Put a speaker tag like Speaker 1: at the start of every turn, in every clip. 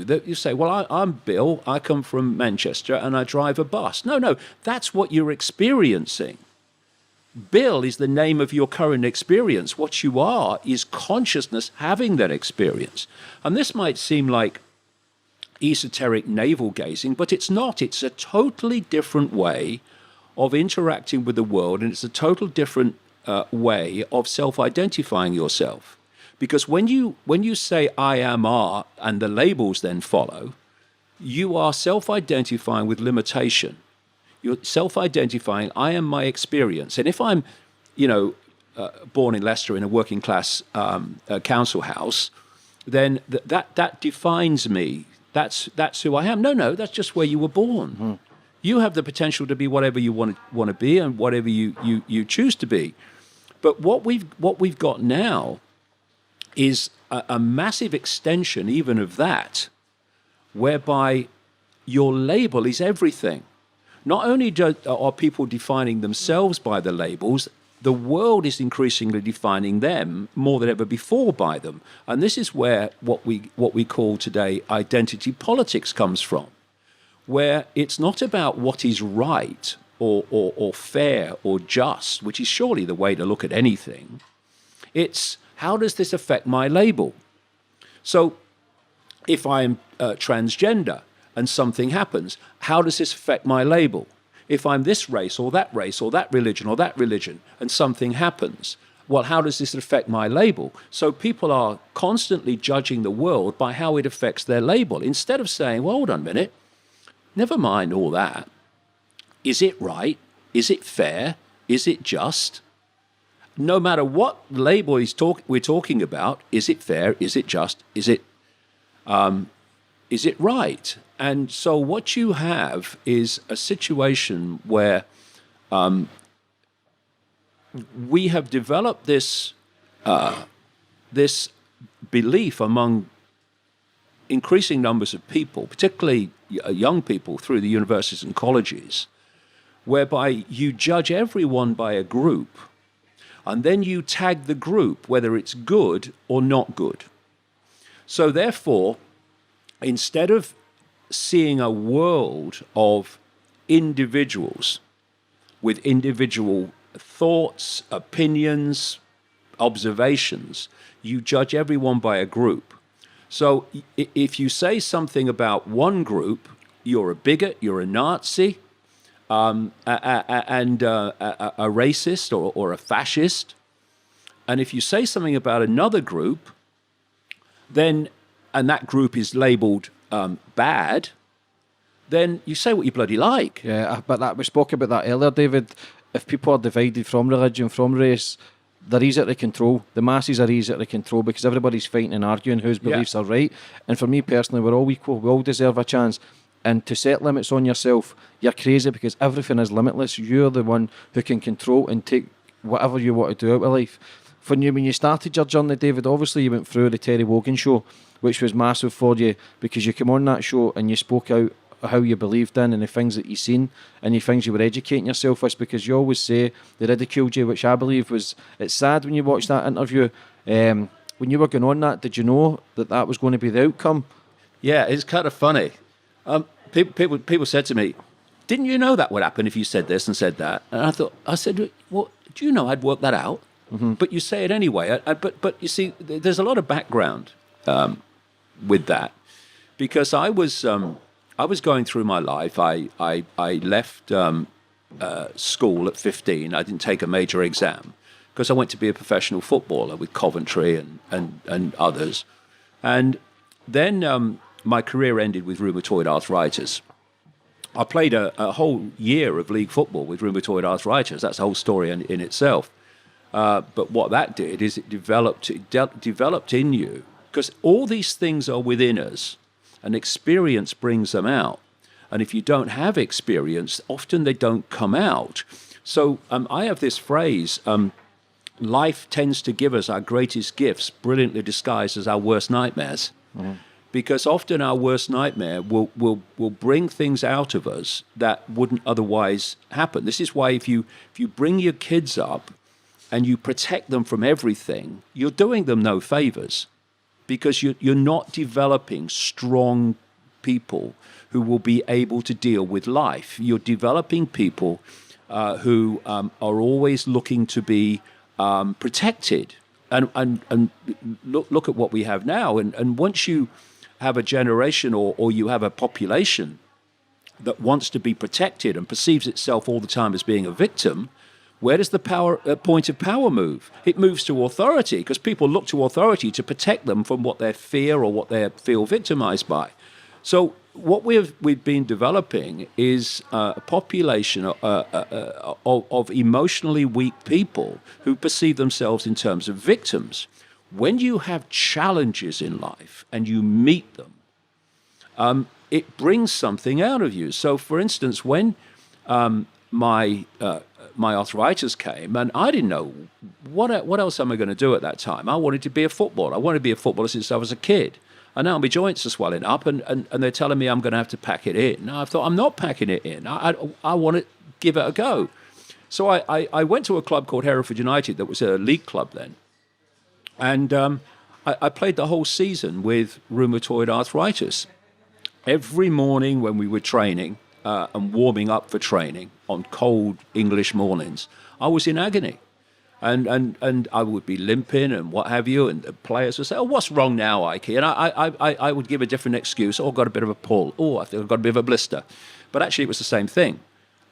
Speaker 1: you that you say, well, I'm Bill, I come from Manchester and I drive a bus. No, that's what you're experiencing. Bill is the name of your current experience. What you are is consciousness having that experience. And this might seem like esoteric navel gazing, but it's not. It's a totally different way of interacting with the world, and it's a total different way of self-identifying yourself. Because when you say I am are, and the labels then follow, you are self-identifying with limitation. You're self-identifying, I am my experience. And if I'm, born in Leicester in a working class council house, then that defines me. That's who I am. No, that's just where you were born. Mm-hmm. You have the potential to be whatever you want to be and whatever you choose to be. But what we've got now is a massive extension even of that, whereby your label is everything. Not only are people defining themselves by the labels, the world is increasingly defining them more than ever before by them. And this is where what we call today identity politics comes from, where it's not about what is right or fair or just, which is surely the way to look at anything. It's how does this affect my label? So if I'm transgender and something happens, how does this affect my label? If I'm this race or that religion and something happens, well, how does this affect my label? So people are constantly judging the world by how it affects their label, instead of saying, well, hold on a minute, never mind all that. Is it right? Is it fair? Is it just? No matter what label we're talking about, is it fair? Is it just? Is it right? And so what you have is a situation where we have developed this belief among increasing numbers of people, particularly young people through the universities and colleges, whereby you judge everyone by a group, and then you tag the group, whether it's good or not good. So therefore, instead of seeing a world of individuals with individual thoughts, opinions, observations, you judge everyone by a group. So if you say something about one group, you're a bigot, you're a Nazi, and a racist or a fascist. And if you say something about another group, then, and that group is labeled bad, then you say what you bloody like.
Speaker 2: Yeah, but we spoke about that earlier, David. If people are divided from religion, from race, they're easier to control. The masses are easier to control because everybody's fighting and arguing whose beliefs are right. And for me personally, we're all equal. We all deserve a chance. And to set limits on yourself, you're crazy because everything is limitless. You're the one who can control and take whatever you want to do out of life. When you started your journey, David, obviously you went through the Terry Wogan show, which was massive for you because you came on that show and you spoke out how you believed in and the things that you seen and the things you were educating yourself with, because you always say they ridiculed you, which I believe was, it's sad when you watch that interview. When you were going on that, did you know that was going to be the outcome?
Speaker 1: Yeah, it's kind of funny. People said to me, didn't you know that would happen if you said this and said that? And I said, well, do you know I'd worked that out? Mm-hmm. But you say it anyway. But you see, there's a lot of background with that, because I was going through my life. I left school at 15. I didn't take a major exam because I went to be a professional footballer with Coventry and others. And then my career ended with rheumatoid arthritis. I played a whole year of league football with rheumatoid arthritis. That's a whole story in itself. But what that did is it developed in you, because all these things are within us, and experience brings them out. And if you don't have experience, often they don't come out. So I have this phrase, life tends to give us our greatest gifts, brilliantly disguised as our worst nightmares. Mm. Because often our worst nightmare will bring things out of us that wouldn't otherwise happen. This is why if you bring your kids up and you protect them from everything, you're doing them no favors. because you're not developing strong people who will be able to deal with life. You're developing people who are always looking to be protected. And look at what we have now. And once you have a generation or you have a population that wants to be protected and perceives itself all the time as being a victim, where does the point of power move? It moves to authority, because people look to authority to protect them from what they fear or what they feel victimized by. So what we've been developing is a population of emotionally weak people who perceive themselves in terms of victims. When you have challenges in life and you meet them, it brings something out of you. So, for instance, when my arthritis came, and I didn't know what else am I going to do at that time. I wanted to be a footballer. I wanted to be a footballer since I was a kid. And now my joints are swelling up, and they're telling me I'm going to have to pack it in. Now I thought, I'm not packing it in. I want to give it a go. So I went to a club called Hereford United that was a league club then. And I played the whole season with rheumatoid arthritis. Every morning when we were training and warming up for training on cold English mornings, I was in agony. And I would be limping and what have you, and the players would say, "Oh, what's wrong now, Icke?" And I would give a different excuse. "Oh, I've got a bit of a pull. Oh, I think I've got a bit of a blister." But actually it was the same thing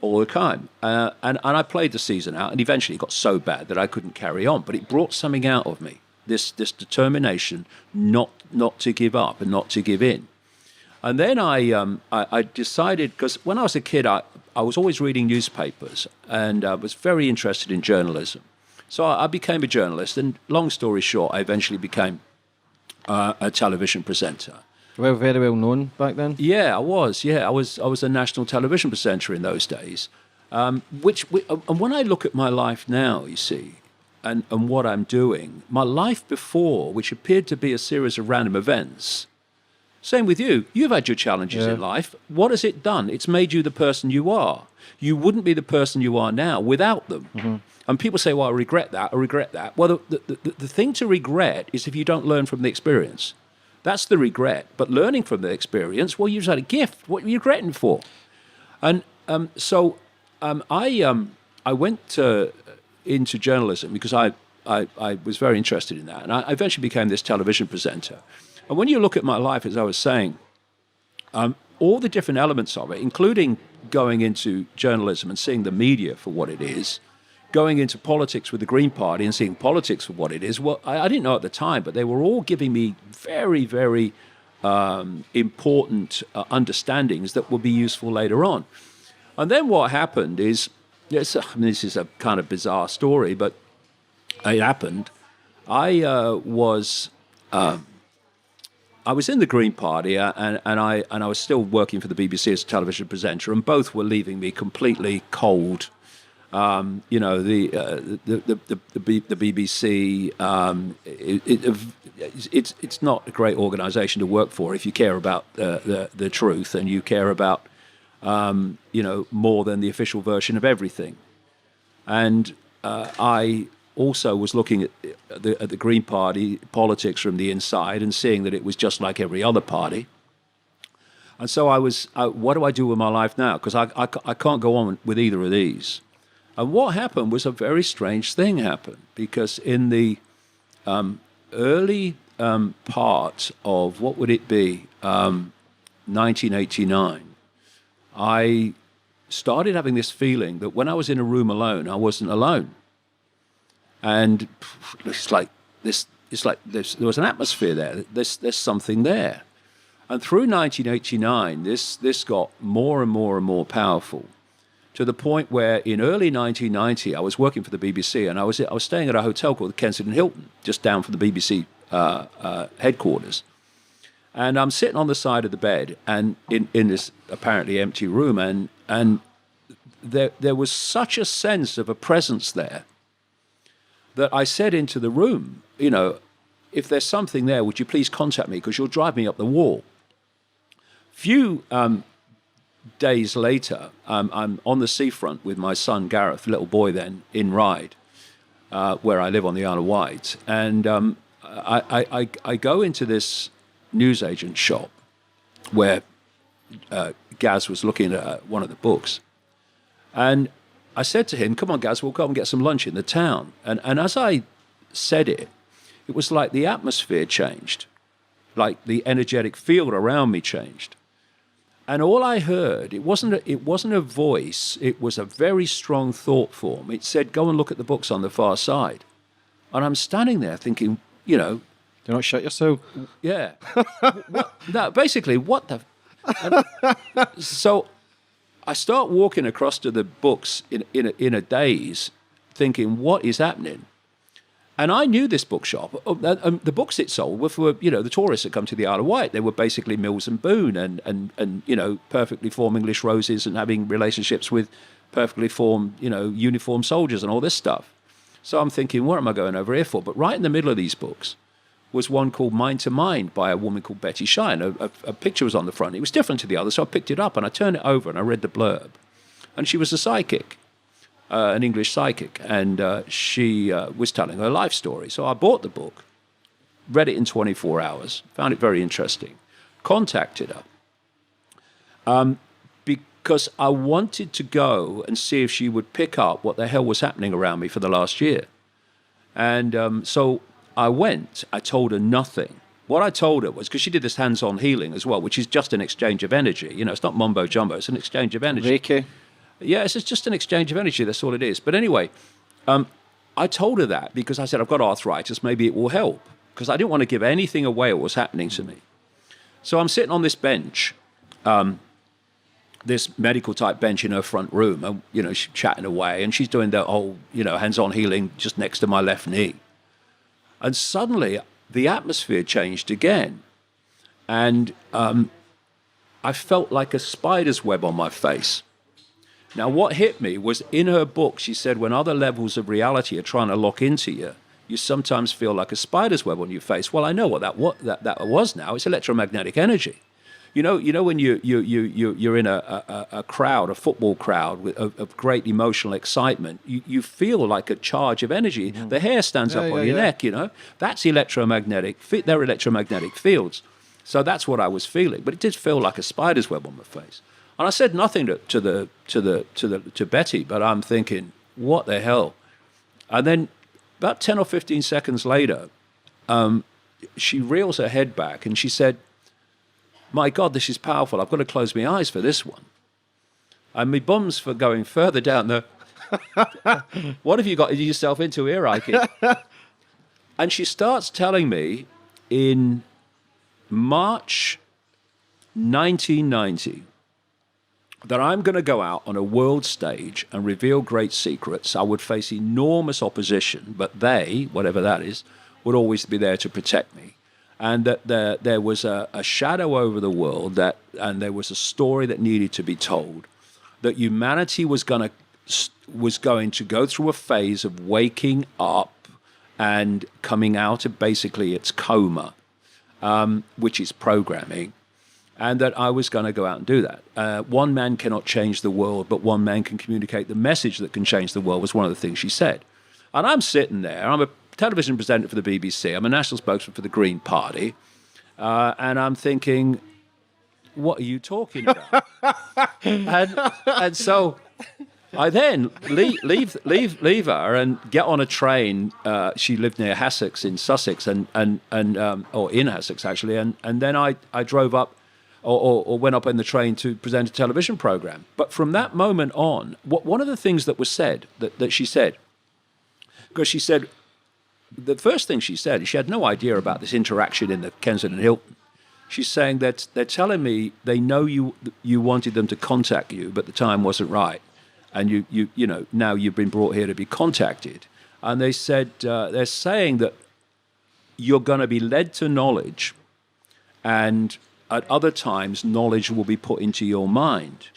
Speaker 1: all the time. And I played the season out, and eventually it got so bad that I couldn't carry on. But it brought something out of me, this determination not to give up and not to give in. And then I decided, because when I was a kid, I was always reading newspapers, and I was very interested in journalism. So I became a journalist, and long story short, I eventually became a television presenter.
Speaker 2: Well, very well known back then.
Speaker 1: Yeah, I was. Yeah, I was a national television presenter in those days. And when I look at my life now, you see, and what I'm doing, my life before, which appeared to be a series of random events. Same with you. You've had your challenges in life. What has it done? It's made you the person you are. You wouldn't be the person you are now without them. Mm-hmm. And people say, "Well, I regret that. I regret that." Well, the thing to regret is if you don't learn from the experience. That's the regret. But learning from the experience, well, you've had a gift. What are you regretting for? And so I went into journalism because I was very interested in that. And I eventually became this television presenter. And when you look at my life, as I was saying, all the different elements of it, including going into journalism and seeing the media for what it is, going into politics with the Green Party and seeing politics for what it is, well, I didn't know at the time, but they were all giving me very, very important understandings that would be useful later on. And then what happened is, this is a kind of bizarre story, but it happened. I was in the Green Party, and I was still working for the BBC as a television presenter, and both were leaving me completely cold. The BBC, it's not a great organisation to work for if you care about the truth and you care about more than the official version of everything. And I also was looking at the Green Party politics from the inside and seeing that it was just like every other party. And so I was, what do I do with my life now? Because I can't go on with either of these. And what happened was a very strange thing happened, because in the early part of, what would it be, 1989, I started having this feeling that when I was in a room alone, I wasn't alone. And it's like there was an atmosphere there. There's something there. And through 1989, this got more and more and more powerful, to the point where in early 1990, I was working for the BBC, and I was staying at a hotel called the Kensington Hilton, just down from the BBC headquarters. And I'm sitting on the side of the bed, and in this apparently empty room, and there was such a sense of a presence there that I said into the room, if there's something there, would you please contact me, because you'll drive me up the wall. Few days later, I'm on the seafront with my son Gareth, little boy then, in Ryde, where I live on the Isle of Wight. And I go into this newsagent shop where Gaz was looking at one of the books, and I said to him, "Come on, Gaz, we'll go and get some lunch in the town." And as I said it, it was like the atmosphere changed, like the energetic field around me changed. And all I heard, it wasn't a voice, it was a very strong thought form. It said, "Go and look at the books on the far side." And I'm standing there thinking,
Speaker 2: Do not shut yourself.
Speaker 1: yeah. No, basically, what the... And so I start walking across to the books in a daze, thinking, what is happening? And I knew this bookshop. The books it sold were for, the tourists that come to the Isle of Wight. They were basically Mills and Boon and perfectly formed English roses and having relationships with perfectly formed, uniformed soldiers and all this stuff. So I'm thinking, what am I going over here for? But right in the middle of these books was one called Mind to Mind by a woman called Betty Shine. A picture was on the front. It was different to the other, so I picked it up and I turned it over and I read the blurb. And she was a psychic. An English psychic, and she was telling her life story. So I bought the book, read it in 24 hours, found it very interesting, contacted her because I wanted to go and see if she would pick up what the hell was happening around me for the last year. And so I went. I told her nothing. What I told her was, because she did this hands-on healing as well, which is just an exchange of energy. It's not mumbo-jumbo, it's an exchange of energy.
Speaker 2: Icke.
Speaker 1: Yeah, it's just an exchange of energy. That's all it is. But anyway, I told her that because I said, I've got arthritis. Maybe it will help. Because I didn't want to give anything away what was happening to me. So I'm sitting on this bench, this medical type bench in her front room. And, she's chatting away. And she's doing the whole, hands-on healing just next to my left knee. And suddenly the atmosphere changed again. And I felt like a spider's web on my face. Now, what hit me was in her book, she said, when other levels of reality are trying to lock into you, you sometimes feel like a spider's web on your face. Well, I know what that was now. It's electromagnetic energy. You know when you're in a crowd, a football crowd of great emotional excitement, you feel like a charge of energy. Mm-hmm. The hair stands up on your neck, That's electromagnetic. They're electromagnetic fields. So that's what I was feeling. But it did feel like a spider's web on my face. And I said nothing to Betty, but I'm thinking, what the hell? And then about 10 or 15 seconds later, she reels her head back and she said, my God, this is powerful. I've got to close my eyes for this one. And my bum's for going further down the... What have you got yourself into here, Icke? And she starts telling me in March 1990... that I'm going to go out on a world stage and reveal great secrets. I would face enormous opposition, but they, whatever that is, would always be there to protect me. And that there was a shadow over the world, and there was a story that needed to be told, that humanity was going to go through a phase of waking up and coming out of basically its coma, which is programming. And that I was going to go out and do that. One man cannot change the world, but one man can communicate the message that can change the world was one of the things she said. And I'm sitting there. I'm a television presenter for the BBC. I'm a national spokesman for the Green Party. And I'm thinking, what are you talking about? and so I then leave her and get on a train. She lived near Hassocks in Sussex, or in Hassocks, actually. And then I drove up, or went up in the train to present a television program. But from that moment on, one of the things that was said, that she said, because she said, the first thing she said, she had no idea about this interaction in the Kensington Hilton. She's saying that they're telling me they know you wanted them to contact you, but the time wasn't right. And you now you've been brought here to be contacted. And they said, they're saying that you're going to be led to knowledge, and at other times, knowledge will be put into your mind.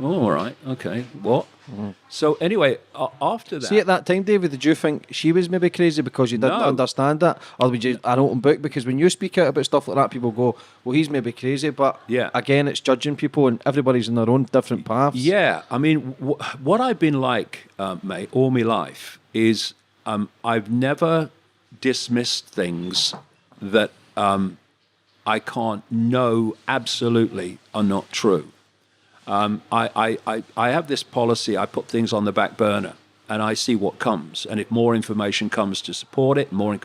Speaker 1: Oh, all right, okay, what? Mm. So anyway, after that...
Speaker 2: See, at that time, David, did you think she was maybe crazy because you didn't understand that? Or was you an open book? Because when you speak out about stuff like that, people go, well, he's maybe crazy, but again, it's judging people and everybody's on their own different paths.
Speaker 1: Yeah, I mean, what I've been like, mate, all my life is I've never dismissed things that I can't know absolutely are not true. I have this policy. I put things on the back burner and I see what comes. And if more information comes to support it, there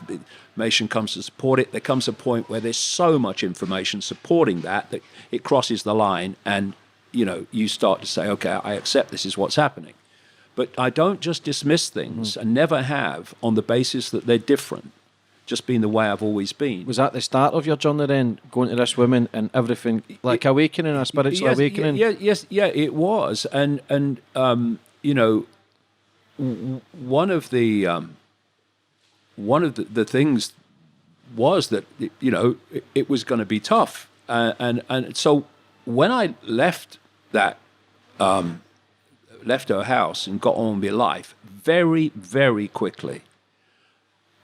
Speaker 1: comes a point where there's so much information supporting that it crosses the line, and you start to say, okay, I accept this is what's happening. But I don't just dismiss things, and never have, on the basis that they're different, just being the way I've always been.
Speaker 2: Was that the start of your journey then, going to this woman and everything, like awakening, a spiritual awakening?
Speaker 1: Yes, it was. And one of the things was that it was going to be tough, and so when I left her house and got on with my life, very, very quickly,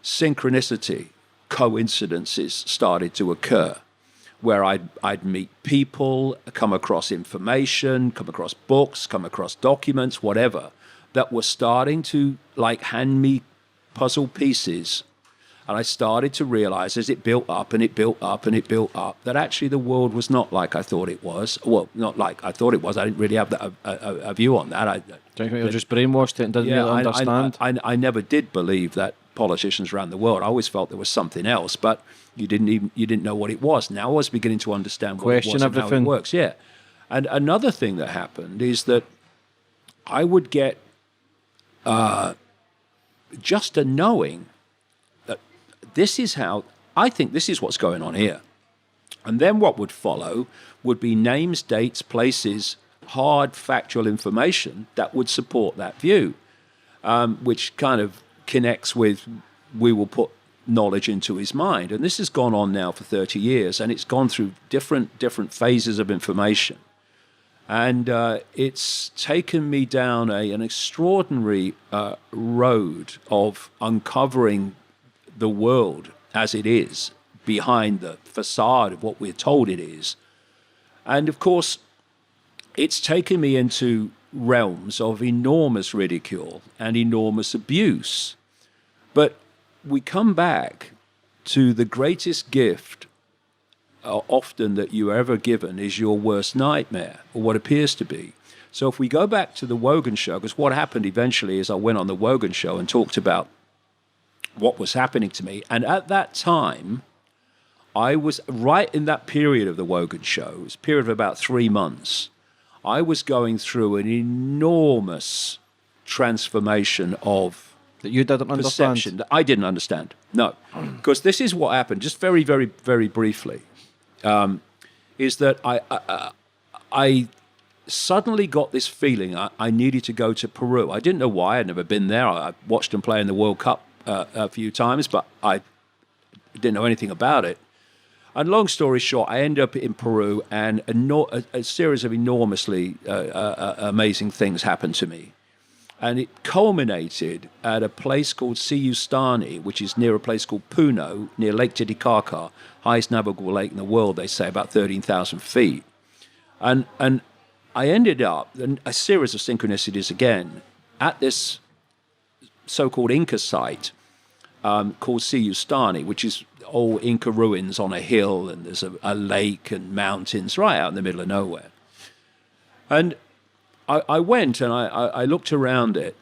Speaker 1: synchronicity, coincidences started to occur, where I'd meet people, come across information, come across books, come across documents, whatever, that were starting to hand me puzzle pieces. And I started to realize, as it built up and it built up and it built up, that actually the world was not like I thought it was. Well, not like I thought it was. I didn't really have a view on that.
Speaker 2: Do you think you were just brainwashed and didn't really understand?
Speaker 1: I never did believe that politicians around the world. I always felt there was something else, but you didn't know what it was. Now I was beginning to understand what it was and how it works. Yeah. And another thing that happened is that I would get just a knowing that this is how, I think this is what's going on here. And then what would follow would be names, dates, places, hard factual information that would support that view, which kind of connects with, we will put knowledge into his mind. And this has gone on now for 30 years, and it's gone through different phases of information. And it's taken me down an extraordinary road of uncovering the world as it is, behind the facade of what we're told it is. And of course, it's taken me into realms of enormous ridicule and enormous abuse. But we come back to the greatest gift often that you are ever given is your worst nightmare, or what appears to be. So if we go back to the Wogan show, because what happened eventually is I went on the Wogan show and talked about what was happening to me. And at that time, I was right in that period of the Wogan show, it was a period of about 3 months, I was going through an enormous transformation of
Speaker 2: that you didn't
Speaker 1: perception
Speaker 2: understand.
Speaker 1: that I didn't understand. No, because this is what happened. Just very, very, very briefly, is that I suddenly got this feeling I needed to go to Peru. I didn't know why. I'd never been there. I watched them play in the World Cup a few times, but I didn't know anything about it. And long story short, I ended up in Peru, and a series of enormously amazing things happened to me. And it culminated at a place called Siustani, which is near a place called Puno, near Lake Titicaca, highest navigable lake in the world, they say, about 13,000 feet. And I ended up, in a series of synchronicities again, at this so-called Inca site called Siustani, which is old Inca ruins on a hill, and there's a lake and mountains right out in the middle of nowhere. And I went and I looked around it,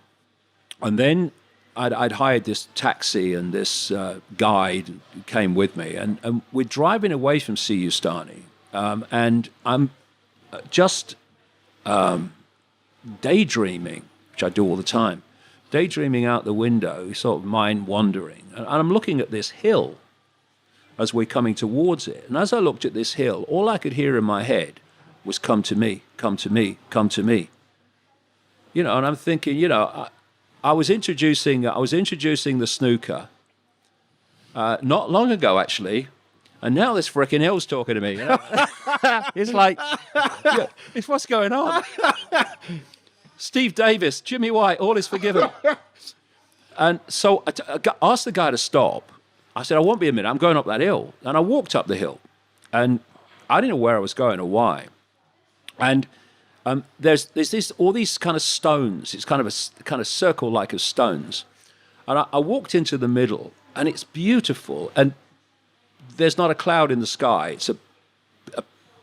Speaker 1: and then I'd hired this taxi, and this guide came with me, and we're driving away from Siustani, and I'm just daydreaming, which I do all the time, daydreaming out the window, sort of mind wandering, and I'm looking at this hill as we're coming towards it. And as I looked at this hill, all I could hear in my head was, "Come to me, come to me, come to me." And I'm thinking, I was introducing the snooker not long ago, actually, and now this frickin' hill's talking to me. It's like, it's what's going on. Steve Davis, Jimmy White, all is forgiven. And so I asked the guy to stop. I said, "I won't be a minute, I'm going up that hill." And I walked up the hill, and I didn't know where I was going or why. And there's all these kind of stones. It's kind of a circle like of stones. And I walked into the middle, and it's beautiful, and there's not a cloud in the sky. It's a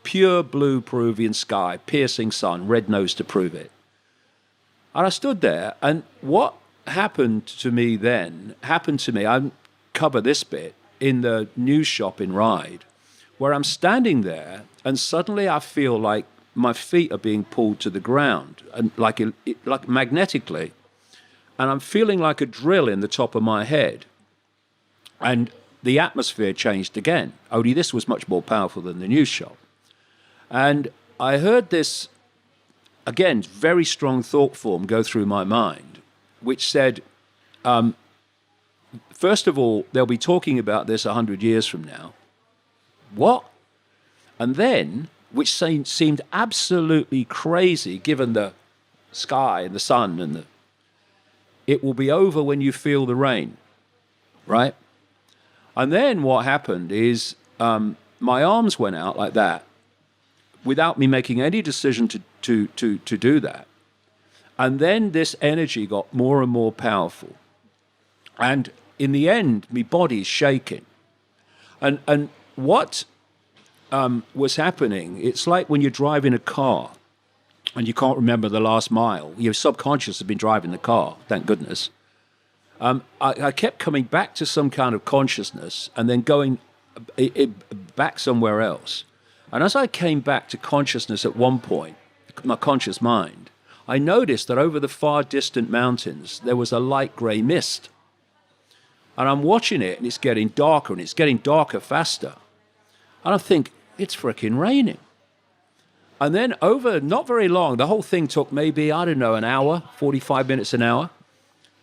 Speaker 1: pure blue Peruvian sky, piercing sun, red nose to prove it. And I stood there, and what happened to me then happened to me. I cover this bit in the news shop in Ryde, where I'm standing there, and suddenly I feel like my feet are being pulled to the ground, and like magnetically, and I'm feeling like a drill in the top of my head, and the atmosphere changed again. Only this was much more powerful than the news shop, and I heard this again very strong thought form go through my mind, which said, first of all, they'll be talking about this 100 years from now. What? And then, which seemed absolutely crazy given the sky and the sun and it will be over when you feel the rain, right? And then what happened is my arms went out like that without me making any decision to do that. And then this energy got more and more powerful. And in the end, my body's shaking. And what was happening, it's like when you're driving a car and you can't remember the last mile. Your subconscious has been driving the car, thank goodness. I kept coming back to some kind of consciousness and then going back somewhere else. And as I came back to consciousness at one point, my conscious mind, I noticed that over the far distant mountains, there was a light grey mist. And I'm watching it, and it's getting darker, and it's getting darker faster. And I think, it's frickin' raining. And then over not very long, the whole thing took maybe, I don't know, an hour, 45 minutes, an hour.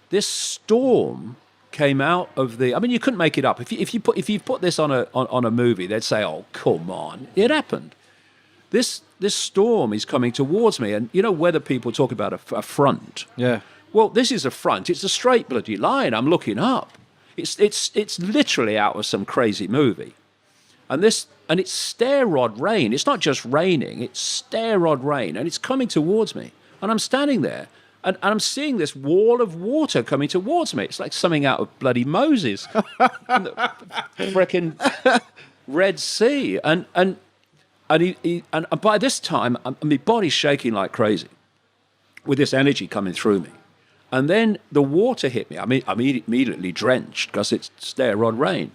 Speaker 1: This storm came out of the, I mean, you couldn't make it up. If you put this on a movie, they'd say, oh, come on. It happened. This storm is coming towards me. And you know, weather people talk about a front.
Speaker 2: Yeah.
Speaker 1: Well, this is a front. It's a straight bloody line. I'm looking up. It's literally out of some crazy movie. And it's stair rod rain. It's not just raining, it's stair rod rain. And it's coming towards me. And I'm standing there. And I'm seeing this wall of water coming towards me. It's like something out of bloody Moses. The frickin' Red Sea. And by this time, my body's shaking like crazy with this energy coming through me. And then the water hit me. I mean, I'm immediately drenched because it's stair rod rain.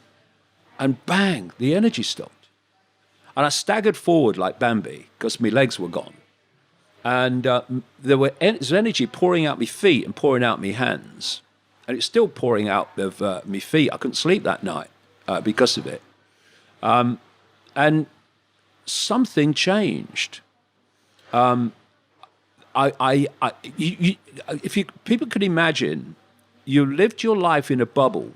Speaker 1: And bang, the energy stopped. And I staggered forward like Bambi because my legs were gone. And there was energy pouring out my feet and pouring out my hands. And it's still pouring out of my feet. I couldn't sleep that night because of it. And something changed. People could imagine, you lived your life in a bubble,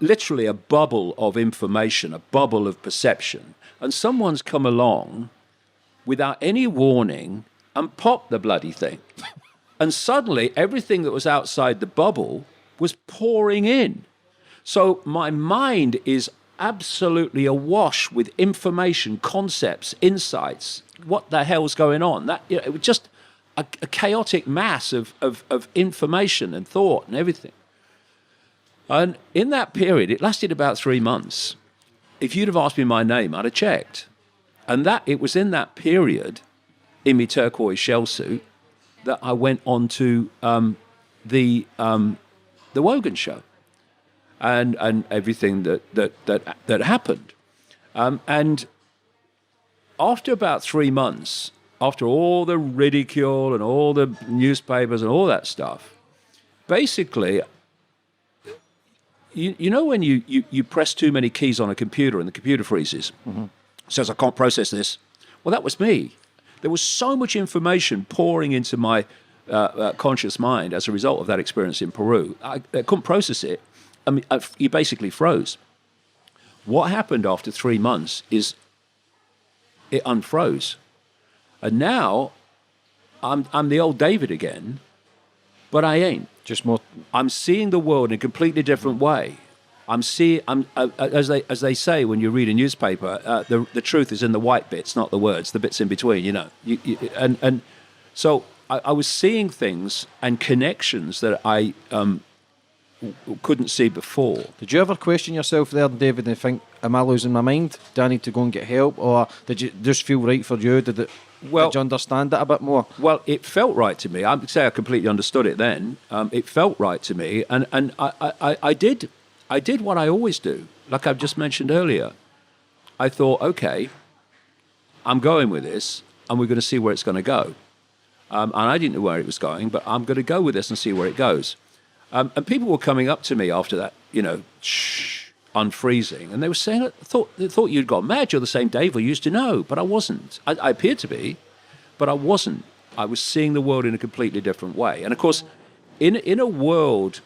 Speaker 1: literally a bubble of information, a bubble of perception, and someone's come along without any warning and popped the bloody thing. And suddenly everything that was outside the bubble was pouring in. So my mind is absolutely awash with information, concepts, insights. What the hell's going on? It was just a chaotic mass of information and thought and everything. And in that period, it lasted about 3 months. If you'd have asked me my name, I'd have checked. And it was in that period, in my turquoise shell suit, that I went on to the Wogan show, and everything that happened. And after about 3 months, after all the ridicule and all the newspapers and all that stuff, basically, you know when you press too many keys on a computer and the computer freezes, says, I can't process this. Well, that was me. There was so much information pouring into my conscious mind as a result of that experience in Peru. I couldn't process it. I mean, you basically froze. What happened after 3 months is it unfroze. And now I'm the old David again, but I ain't.
Speaker 2: Just more.
Speaker 1: I'm seeing the world in a completely different way. As they say when you read a newspaper, the truth is in the white bits, not the words, the bits in between. You know, and so I was seeing things and connections that couldn't see before.
Speaker 2: Did you ever question yourself there, David, and think, am I losing my mind? Do I need to go and get help? Or did it just feel right for you? Did you understand it a bit more?
Speaker 1: Well, it felt right to me. I would say I completely understood it then. It felt right to me. And I did what I always do, like I've just mentioned earlier. I thought, okay, I'm going with this, and we're going to see where it's going to go. And I didn't know where it was going, but I'm going to go with this and see where it goes. And people were coming up to me after that, unfreezing, and they were saying, they thought you'd gone mad. You're the same Dave we used to know. But I wasn't. I appeared to be, but I wasn't. I was seeing the world in a completely different way. And of course, in a world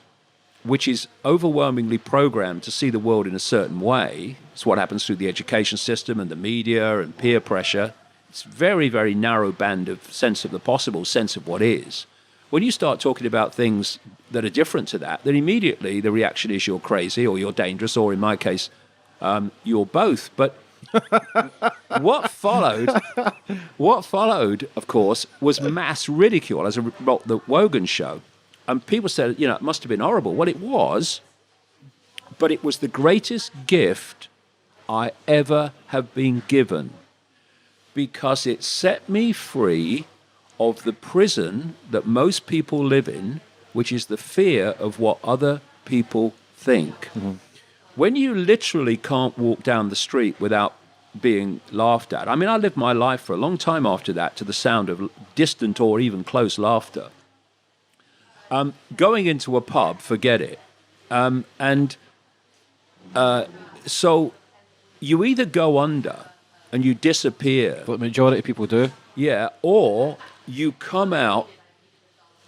Speaker 1: which is overwhelmingly programmed to see the world in a certain way, it's what happens through the education system and the media and peer pressure. It's very, very narrow band of sense of the possible, sense of what is. When you start talking about things that are different to that, then immediately the reaction is you're crazy or you're dangerous, or in my case, you're both. But what followed, of course, was mass ridicule as a result of the Wogan show. And people said, it must have been horrible. Well, it was, but it was the greatest gift I ever have been given, because it set me free of the prison that most people live in, which is the fear of what other people think. Mm-hmm. When you literally can't walk down the street without being laughed at. I mean, I lived my life for a long time after that to the sound of distant or even close laughter. Going into a pub, forget it. So you either go under and you disappear.
Speaker 2: What the majority of people do.
Speaker 1: Yeah, or you come out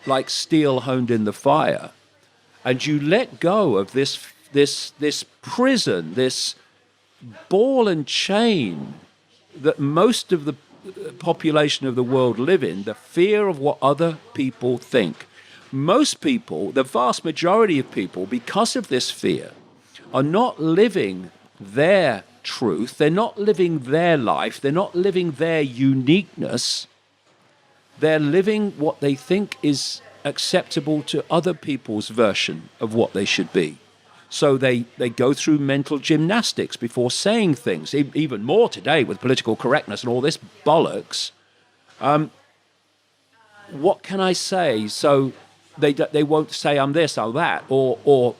Speaker 1: like steel honed in the fire, and you let go of this prison, this ball and chain that most of the population of the world live in, the fear of what other people think. Most people, the vast majority of people, because of this fear, are not living their truth, they're not living their life, they're not living their uniqueness. They're living what they think is acceptable to other people's version of what they should be. So they go through mental gymnastics before saying things, even more today with political correctness and all this bollocks. What can I say? So they won't say I'm this or that, or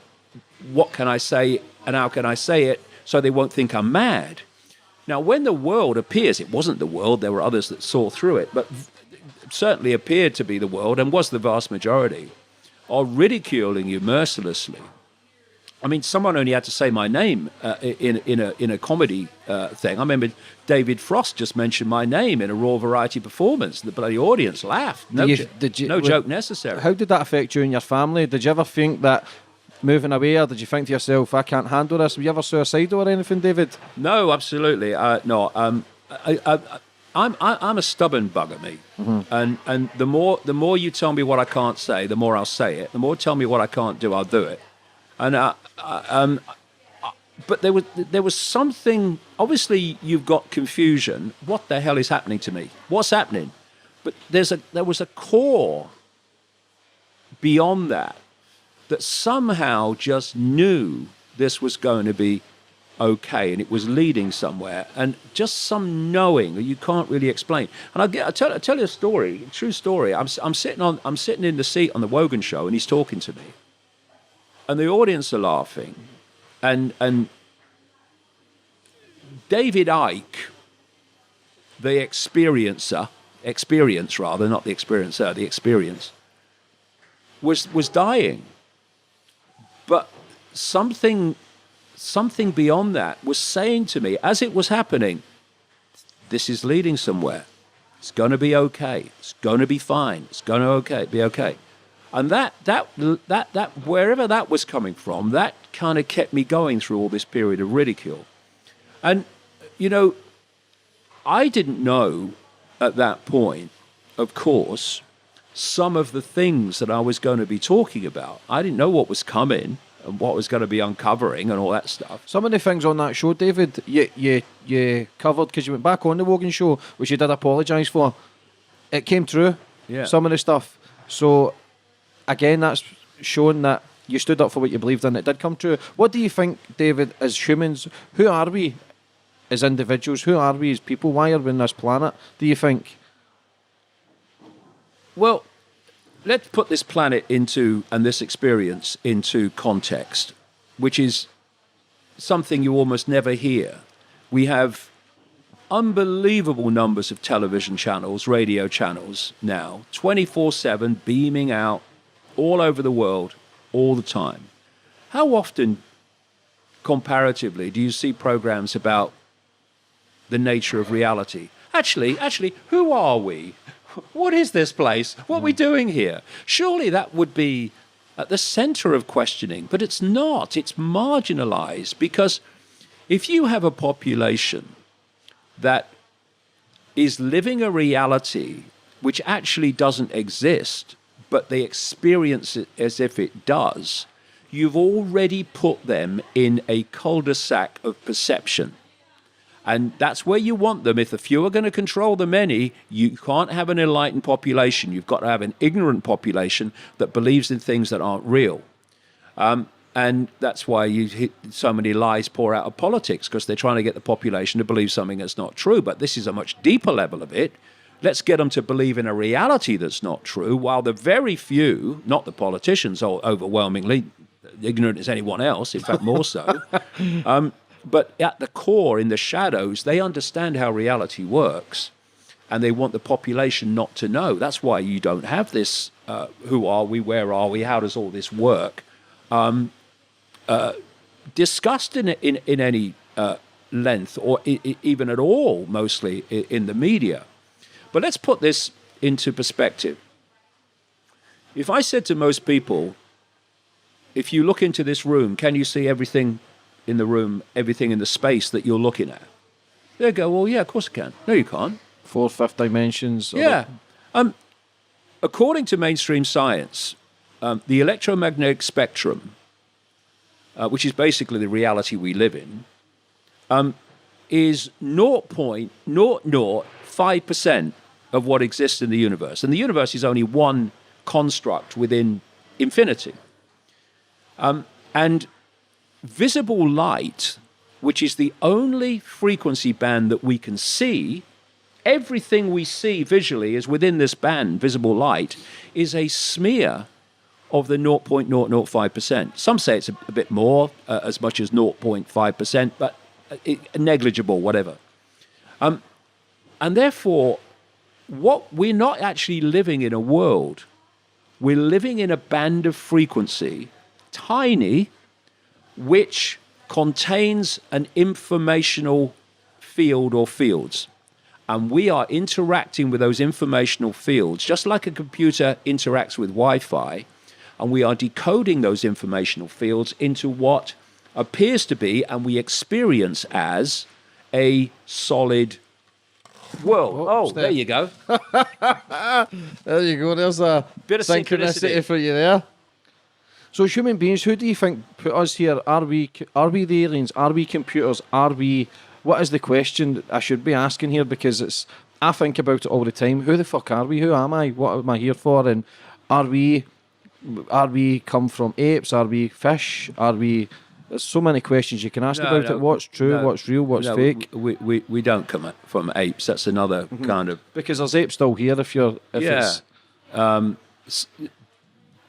Speaker 1: what can I say and how can I say it so they won't think I'm mad. Now, when the world appears, it wasn't the world, there were others that saw through it, but certainly appeared to be the world and was the vast majority, are ridiculing you mercilessly. I mean, someone only had to say my name in a comedy thing. I remember David Frost just mentioned my name in a Raw Variety performance. The bloody audience laughed. No joke necessary.
Speaker 2: How did that affect you and your family? Did you ever think that moving away, or did you think to yourself, I can't handle this? Were you ever suicidal or anything, David?
Speaker 1: No, absolutely. No. I'm a stubborn bugger, me. Mm-hmm. And the more you tell me what I can't say, the more I'll say it. The more you tell me what I can't do, I'll do it. And but there was something. Obviously, you've got confusion. What the hell is happening to me? What's happening? But there was a core beyond that somehow just knew this was going to be okay, and it was leading somewhere, and just some knowing that you can't really explain. And I'll tell you a story, a true story. I'm sitting in the seat on the Wogan show, and he's talking to me, and the audience are laughing, and David Icke, the experience, was dying, but something beyond that was saying to me as it was happening, this is leading somewhere. It's going to be okay. It's going to be fine. It's going to be okay. And that wherever that was coming from, that kind of kept me going through all this period of ridicule. And, I didn't know at that point, of course, some of the things that I was going to be talking about. I didn't know what was coming and what was going to be uncovering and all that stuff.
Speaker 2: Some of the things on that show, David, you covered, because you went back on the Wogan show, which you did apologise for. It came true, some of the stuff. So, again, that's showing that you stood up for what you believed in. It did come true. What do you think, David, as humans? Who are we as individuals? Who are we as people? Why are we on this planet, do you think?
Speaker 1: Well, let's put this planet and this experience into context, which is something you almost never hear. We have unbelievable numbers of television channels, radio channels now, 24/7, beaming out all over the world, all the time. How often, comparatively, do you see programs about the nature of reality? Actually, who are we? What is this place? What are we doing here? Surely that would be at the center of questioning, but it's not. It's marginalized, because if you have a population that is living a reality which actually doesn't exist, but they experience it as if it does, you've already put them in a cul-de-sac of perception. And that's where you want them. If the few are going to control the many, you can't have an enlightened population. You've got to have an ignorant population that believes in things that aren't real. And that's why so many lies pour out of politics, because they're trying to get the population to believe something that's not true. But this is a much deeper level of it. Let's get them to believe in a reality that's not true, while the very few, not the politicians, are overwhelmingly ignorant as anyone else, in fact, more so. But at the core, in the shadows, they understand how reality works, and they want the population not to know. That's why you don't have this, who are we, where are we, how does all this work, discussed in any length, or even at all, mostly in the media. But let's put this into perspective. If I said to most people, if you look into this room, can you see everything in the room, everything in the space that you're looking at? They go, well, yeah, of course I can. No, you can't.
Speaker 2: 4th, 5th dimensions.
Speaker 1: Yeah. According to mainstream science, the electromagnetic spectrum, which is basically the reality we live in, is 0.005% of what exists in the universe. And the universe is only one construct within infinity. And visible light, which is the only frequency band that we can see, everything we see visually is within this band, visible light, is a smear of the 0.005%. Some say it's a bit more, as much as 0.5%, but negligible, whatever. And therefore, we're not actually living in a world. We're living in a band of frequency, tiny, which contains an informational field or fields. And we are interacting with those informational fields, just like a computer interacts with Wi-Fi, and we are decoding those informational fields into what appears to be, and we experience as, a solid world. Oh, there you go.
Speaker 2: There you go. There's a
Speaker 1: bit of synchronicity
Speaker 2: for you there. So, human beings, who do you think put us here? Are we the aliens? Are we computers? Are we? What is the question I should be asking here? Because I think about it all the time. Who the fuck are we? Who am I? What am I here for? And are we come from apes? Are we fish? Are we? There's so many questions you can ask about it. What's true? What's real? What's fake?
Speaker 1: We don't come from apes. That's another kind of.
Speaker 2: Because there's apes still here.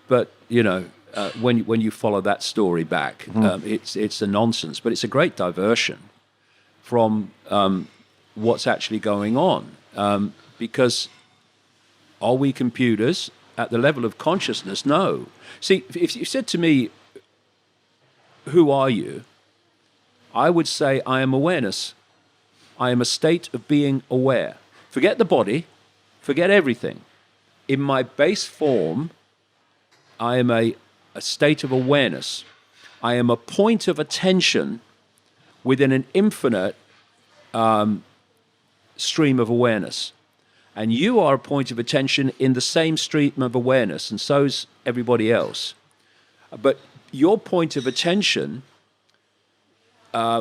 Speaker 1: But you know. When you follow that story back, it's a nonsense, but it's a great diversion from what's actually going on. Because are we computers at the level of consciousness? No. See, if you said to me, who are you? I would say I am awareness. I am a state of being aware. Forget the body, forget everything. In my base form, I am a state of awareness. I am a point of attention within an infinite stream of awareness. And you are a point of attention in the same stream of awareness, and so's everybody else. But your point of attention,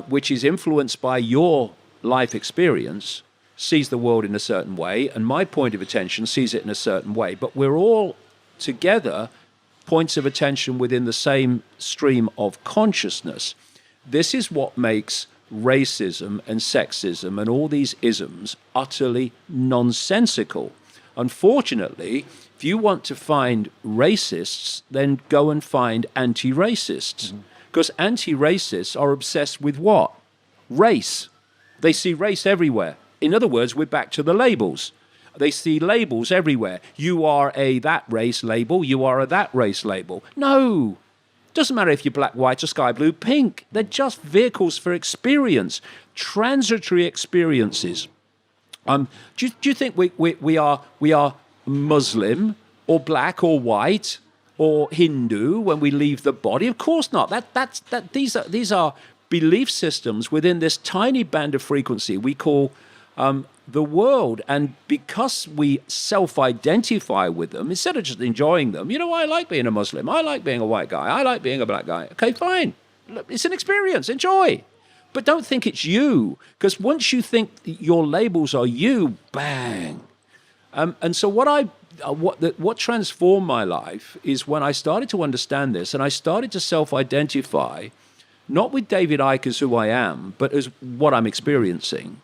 Speaker 1: which is influenced by your life experience, sees the world in a certain way, and my point of attention sees it in a certain way. But we're all together points of attention within the same stream of consciousness. This is what makes racism and sexism and all these isms utterly nonsensical. Unfortunately, if you want to find racists, then go and find anti-racists. Because anti-racists are obsessed with what? Race. They see race everywhere. In other words, we're back to the labels. They see labels everywhere. You are a that race label, you are a that race label. No. Doesn't matter if you're black, white, or sky blue, pink. They're just vehicles for experience, transitory experiences. Do you think we are Muslim or black or white or Hindu when we leave the body? Of course not. These are belief systems within this tiny band of frequency we call the world. And because we self-identify with them, instead of just enjoying them, I like being a Muslim, I like being a white guy, I like being a black guy. Okay, fine. It's an experience. Enjoy. But don't think it's you, because once you think your labels are you, bang. And so what transformed my life is when I started to understand this and I started to self-identify, not with David Icke as who I am, but as what I'm experiencing.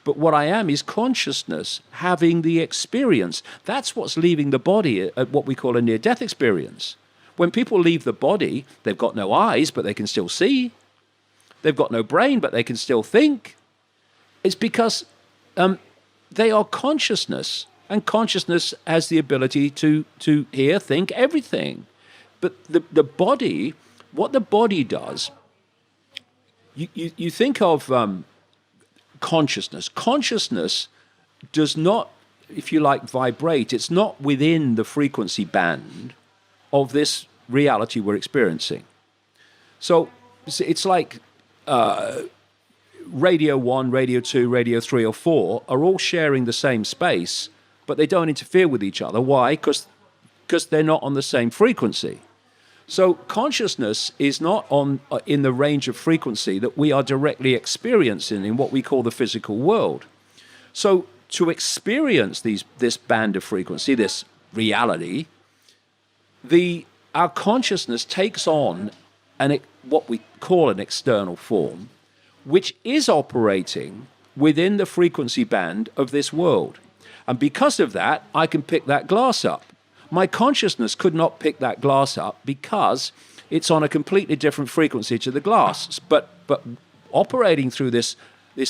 Speaker 1: But what I am is consciousness having the experience. That's what's leaving the body at what we call a near-death experience. When people leave the body, they've got no eyes, but they can still see. They've got no brain, but they can still think. It's because they are consciousness, and consciousness has the ability to hear, think, everything. But the body, what the body does, you think of consciousness. Consciousness does not, if you like, vibrate. It's not within the frequency band of this reality we're experiencing. So it's like Radio 1, Radio 2, Radio 3 or 4 are all sharing the same space, but they don't interfere with each other. Why? Because they're not on the same frequency. So consciousness is not in the range of frequency that we are directly experiencing in what we call the physical world. So to experience this band of frequency, this reality, our consciousness takes on what we call an external form, which is operating within the frequency band of this world. And because of that, I can pick that glass up. My consciousness could not pick that glass up because it's on a completely different frequency to the glass. But operating through this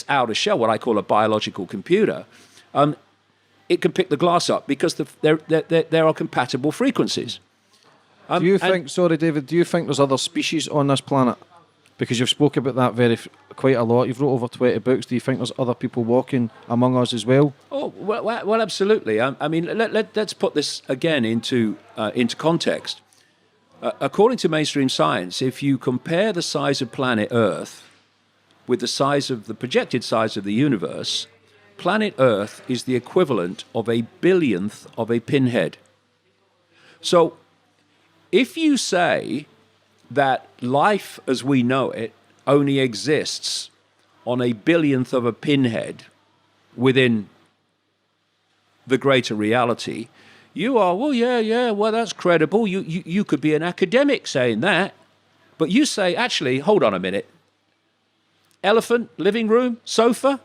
Speaker 1: outer shell, what I call a biological computer, it can pick the glass up because there are compatible frequencies.
Speaker 2: Do you think there's other species on this planet? Because you've spoke about that quite a lot. You've wrote over 20 books. Do you think there's other people walking among us as well?
Speaker 1: Oh, well, absolutely. I mean, let's put this again into context. According to mainstream science, if you compare the size of planet Earth with the projected size of the universe, planet Earth is the equivalent of a billionth of a pinhead. So if you say that life as we know it only exists on a billionth of a pinhead within the greater reality, you are, well, that's credible. You could be an academic saying that. But you say, actually, hold on a minute. Elephant, living room, sofa,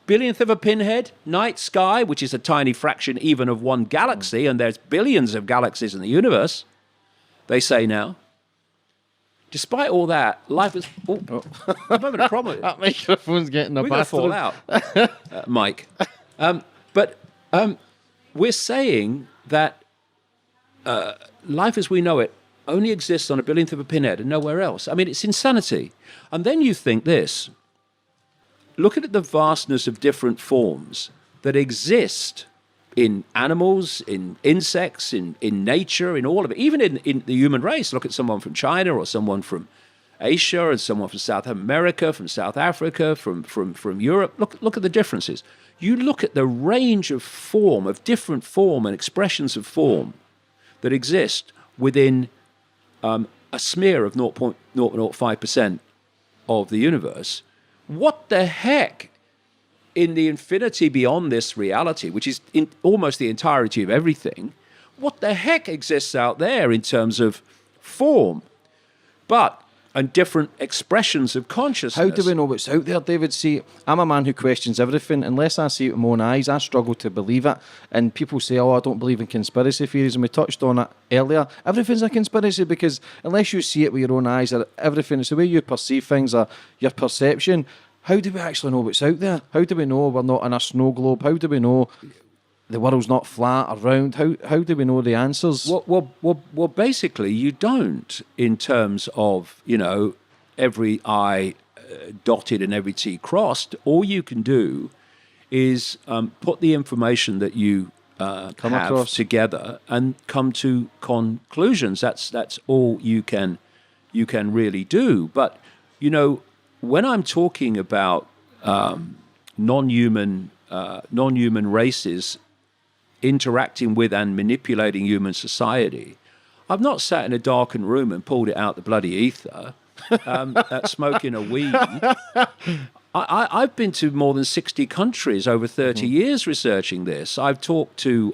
Speaker 1: billionth of a pinhead, night sky, which is a tiny fraction even of one galaxy, and there's billions of galaxies in the universe, they say now. Despite all that, life is... I'm having a problem.
Speaker 2: That microphone's getting a battle.
Speaker 1: We're going to fall out, Mike. But we're saying that life as we know it only exists on a billionth of a pinhead and nowhere else. I mean, it's insanity. And then you think this. Look at the vastness of different forms that exist in animals, in insects, in nature, in all of it. Even in the human race, look at someone from China or someone from Asia and someone from South America, from South Africa, from Europe. Look at the differences. You look at the range of form, of different form and expressions of form that exist within a smear of 0.005% of the universe. What the heck? In the infinity beyond this reality, which is in almost the entirety of everything, what the heck exists out there in terms of form, and different expressions of consciousness.
Speaker 2: How do we know what's out there, David? See, I'm a man who questions everything. Unless I see it with my own eyes, I struggle to believe it. And people say, I don't believe in conspiracy theories. And we touched on it earlier. Everything's a conspiracy because unless you see it with your own eyes, or everything, it's the way you perceive things or your perception. How do we actually know what's out there? How do we know we're not in a snow globe? How do we know the world's not flat or round? How do we know the answers?
Speaker 1: Well, basically, you don't, in terms of, every I dotted and every T crossed. All you can do is put the information that you have across together and come to conclusions. That's all you can really do. But, when I'm talking about non-human races interacting with and manipulating human society, I've not sat in a darkened room and pulled it out the bloody ether, smoking a weed. I've been to more than 60 countries over 30 years researching this. I've talked to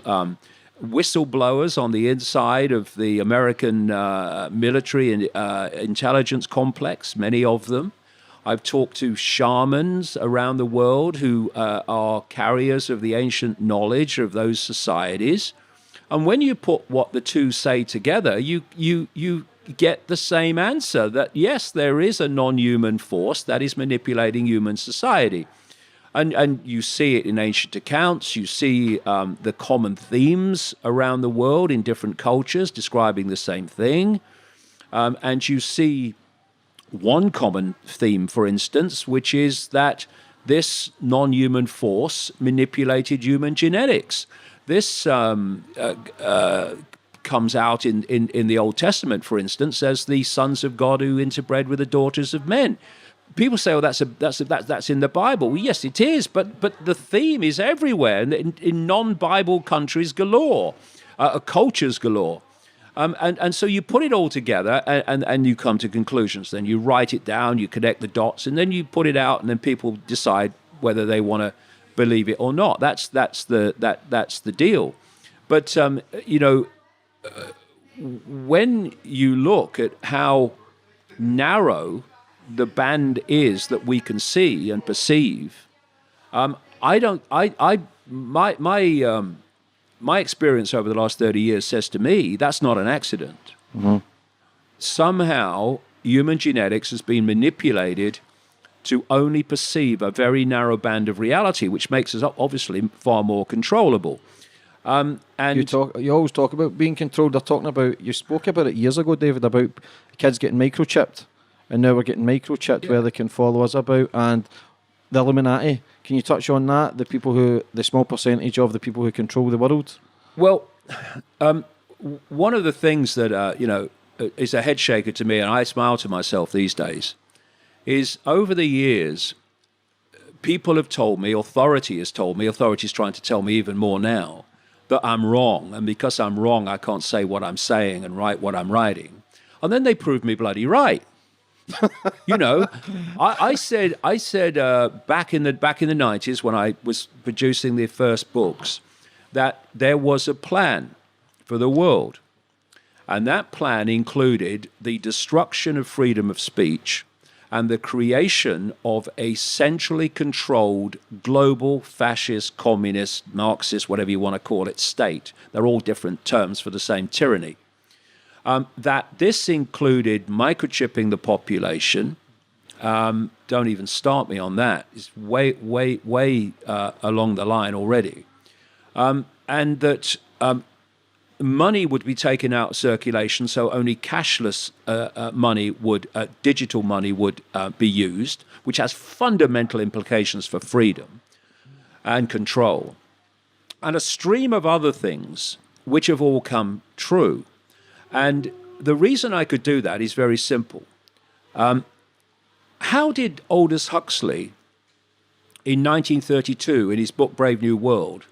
Speaker 1: whistleblowers on the inside of the American military and intelligence complex, many of them. I've talked to shamans around the world who are carriers of the ancient knowledge of those societies. And when you put what the two say together, you get the same answer, that yes, there is a non-human force that is manipulating human society. And you see it in ancient accounts. You see the common themes around the world in different cultures describing the same thing. And you see one common theme, for instance, which is that this non-human force manipulated human genetics. This comes out in the Old Testament, for instance, as the sons of God who interbred with the daughters of men. People say, "Oh, that's in the Bible." Well, yes, it is, but the theme is everywhere in non-Bible countries galore, cultures galore. And so you put it all together and you come to conclusions. Then you write it down, you connect the dots, and then you put it out, and then people decide whether they want to believe it or not. That's the deal. But when you look at how narrow the band is that we can see and perceive, my experience over the last 30 years says to me that's not an accident. Mm-hmm. Somehow, human genetics has been manipulated to only perceive a very narrow band of reality, which makes us obviously far more controllable. And
Speaker 2: you always talk about being controlled. They're talking about, you spoke about it years ago, David, about kids getting microchipped, and now we're getting microchipped where they can follow us about, and the Illuminati. Can you touch on that? The small percentage of the people who control the world?
Speaker 1: Well, one of the things that is a head shaker to me, and I smile to myself these days, is over the years, people have told me, authority has told me, authority is trying to tell me even more now, that I'm wrong, and because I'm wrong, I can't say what I'm saying and write what I'm writing. And then they prove me bloody right. I said back in the 90s when I was producing the first books that there was a plan for the world, and that plan included the destruction of freedom of speech and the creation of a centrally controlled global fascist, communist, Marxist, whatever you want to call it, state. They're all different terms for the same tyranny. That this included microchipping the population. Don't even start me on that. It's way along the line already. And that money would be taken out of circulation, so only cashless money digital money would be used, which has fundamental implications for freedom and control. And a stream of other things which have all come true. And the reason I could do that is very simple. How did Aldous Huxley, in 1932, in his book Brave New World,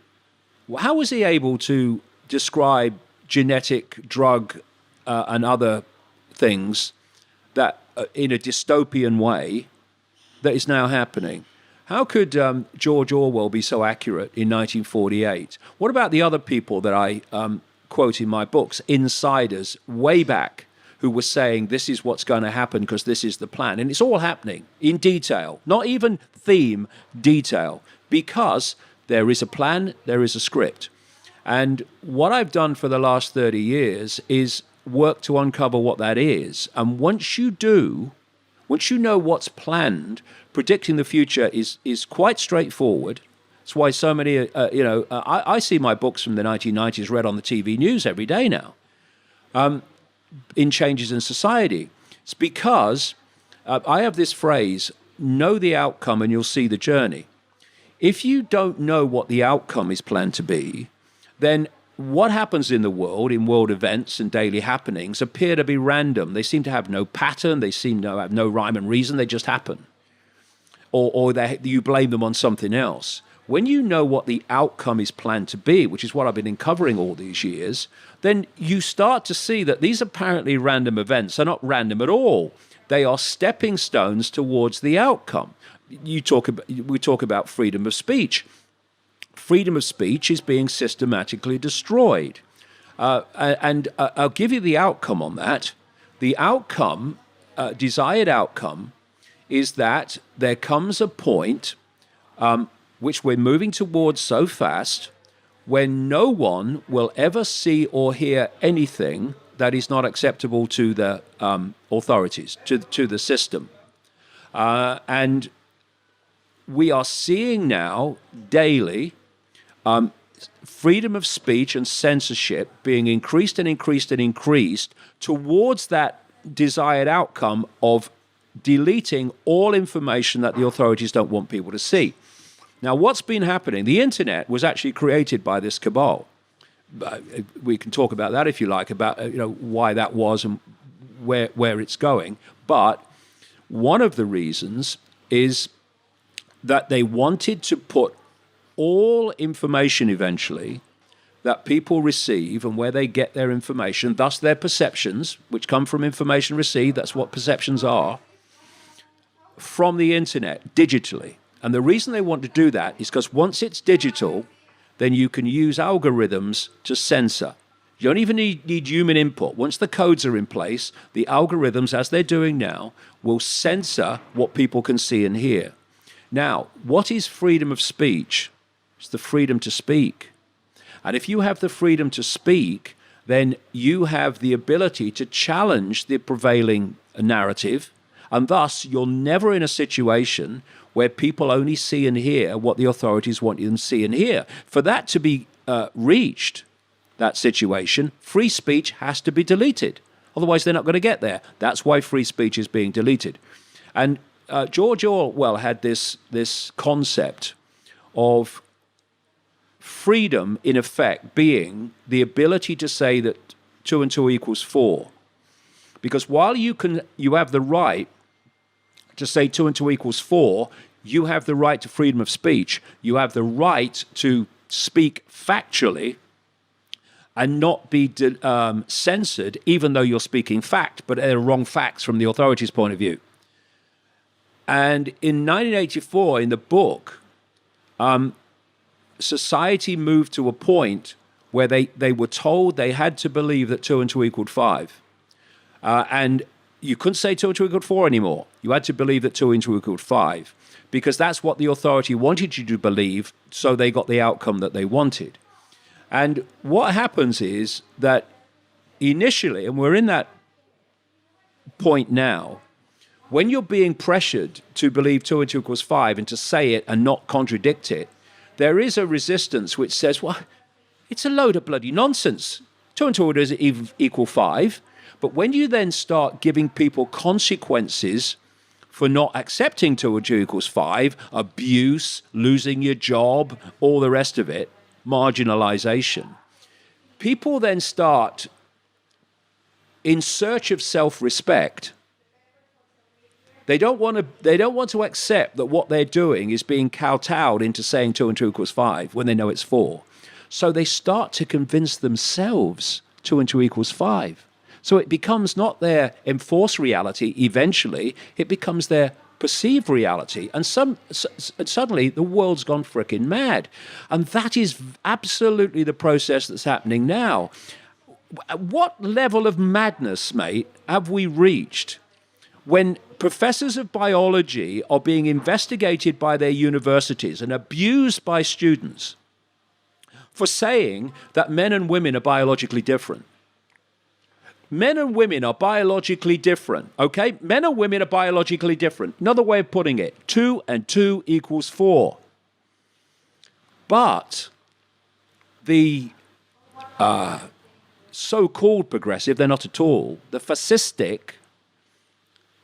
Speaker 1: how was he able to describe genetic, drug, and other things that in a dystopian way that is now happening? How could George Orwell be so accurate in 1948? What about the other people that I quote in my books, insiders way back who were saying this is what's going to happen because this is the plan. And it's all happening in detail, not even theme, detail, because there is a plan, there is a script. And what I've done for the last 30 years is work to uncover what that is. And once you do, once you know what's planned, predicting the future is quite straightforward. That's why so many, I see my books from the 1990s read on the TV news every day now, in changes in society. It's because I have this phrase, know the outcome and you'll see the journey. If you don't know what the outcome is planned to be, then what happens in the world, in world events and daily happenings, appear to be random. They seem to have no pattern. They seem to have no rhyme and reason. They just happen. Or you blame them on something else. When you know what the outcome is planned to be, which is what I've been uncovering all these years, then you start to see that these apparently random events are not random at all. They are stepping stones towards the outcome. We talk about freedom of speech. Freedom of speech is being systematically destroyed. And I'll give you the outcome on that. The outcome, desired outcome, is that there comes a point which we're moving towards so fast when no one will ever see or hear anything that is not acceptable to the authorities, to the system. And we are seeing now daily freedom of speech and censorship being increased and increased and increased towards that desired outcome of deleting all information that the authorities don't want people to see. Now, what's been happening? The internet was actually created by this cabal. We can talk about that if you like, about why that was and where it's going. But one of the reasons is that they wanted to put all information eventually that people receive and where they get their information, thus their perceptions, which come from information received, that's what perceptions are, from the internet, digitally. And the reason they want to do that is because once it's digital, then you can use algorithms to censor. You don't even need human input. Once the codes are in place, the algorithms, as they're doing now, will censor what people can see and hear. Now, what is freedom of speech? It's the freedom to speak. And if you have the freedom to speak, then you have the ability to challenge the prevailing narrative, and thus you're never in a situation where people only see and hear what the authorities want them to see and hear. For that to be reached, that situation, free speech has to be deleted. Otherwise, they're not going to get there. That's why free speech is being deleted. And George Orwell had this concept of freedom, in effect, being the ability to say that 2 and 2 equals 4. Because while you have the right to say 2 and 2 equals 4, you have the right to freedom of speech. You have the right to speak factually and not be censored, even though you're speaking fact, but they're wrong facts from the authorities' point of view. And in 1984, in the book, society moved to a point where they were told they had to believe that 2 and 2 equaled 5. And you couldn't say 2 and 2 equaled 4 anymore. You had to believe that 2 and 2 equaled 5, because that's what the authority wanted you to believe, so they got the outcome that they wanted. And what happens is that initially, and we're in that point now, when you're being pressured to believe 2 and 2 equals 5 and to say it and not contradict it, there is a resistance which says, well, it's a load of bloody nonsense. 2 and 2 doesn't even equal 5. But when you then start giving people consequences for not accepting 2 and 2 equals 5, abuse, losing your job, all the rest of it, marginalization, people then start, in search of self-respect, they don't want to accept that what they're doing is being kowtowed into saying 2 and 2 equals 5 when they know it's 4. So they start to convince themselves 2 and 2 equals 5. So it becomes not their enforced reality eventually, it becomes their perceived reality. And suddenly the world's gone frickin' mad. And that is absolutely the process that's happening now. What level of madness, mate, have we reached when professors of biology are being investigated by their universities and abused by students for saying that men and women are biologically different? Men and women are biologically different, okay? Men and women are biologically different. Another way of putting it, 2 and 2 equals 4. But the so-called progressive, they're not at all, the fascistic,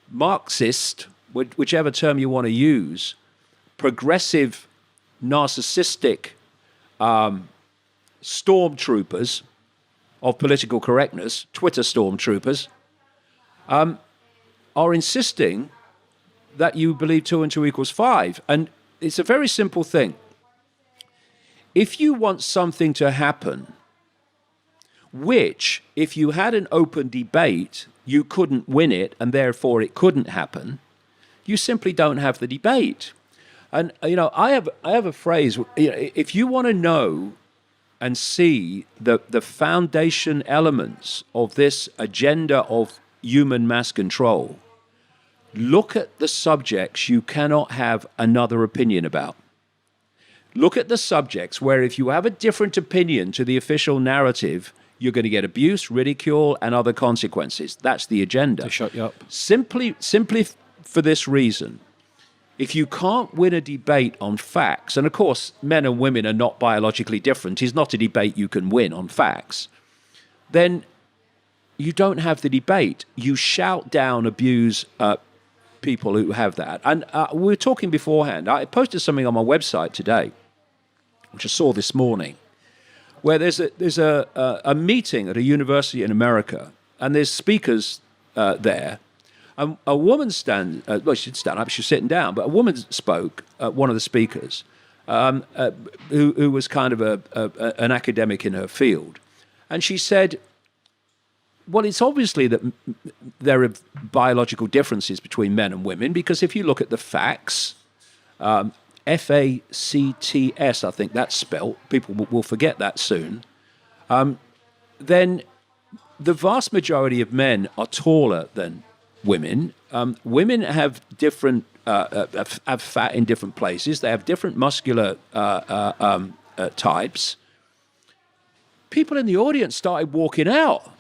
Speaker 1: Marxist, whichever term you want to use, progressive, narcissistic stormtroopers of political correctness, Twitter stormtroopers, are insisting that you believe 2 and 2 equals 5. And it's a very simple thing. If you want something to happen, which, if you had an open debate, you couldn't win it, and therefore it couldn't happen, you simply don't have the debate. And, I have a phrase, if you want to know and see the foundation elements of this agenda of human mass control, look at the subjects you cannot have another opinion about. Look at the subjects where if you have a different opinion to the official narrative, you're going to get abuse, ridicule, and other consequences. That's the agenda.
Speaker 2: To shut you up.
Speaker 1: Simply for this reason. If you can't win a debate on facts, and of course, men and women are not biologically different, it's not a debate you can win on facts, then you don't have the debate. You shout down, abuse people who have that. And we were talking beforehand. I posted something on my website today, which I saw this morning, where there's a meeting at a university in America, and there's speakers there. A woman she didn't stand up, she was sitting down, but a woman spoke, one of the speakers, who was kind of an academic in her field. And she said, well, it's obviously that there are biological differences between men and women, because if you look at the facts, FACTS, I think that's spelt, people will forget that soon, then the vast majority of men are taller than women. Women have different have fat in different places. They have different muscular types. People in the audience started walking out.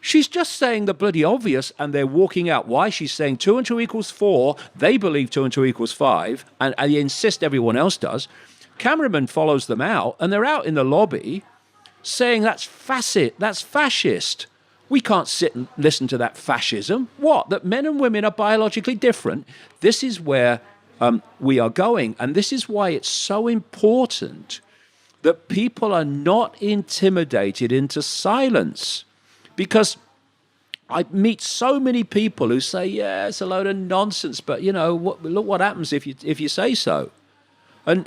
Speaker 1: She's just saying the bloody obvious, and they're walking out. Why? She's saying 2 and 2 equals 4. They believe 2 and 2 equals 5, and they insist everyone else does. Cameraman follows them out, and they're out in the lobby saying that's fascist. We can't sit and listen to that fascism. What? That men and women are biologically different? This is where we are going, and this is why it's so important that people are not intimidated into silence. Because I meet so many people who say, yeah, it's a load of nonsense, but, look what happens if you say so. And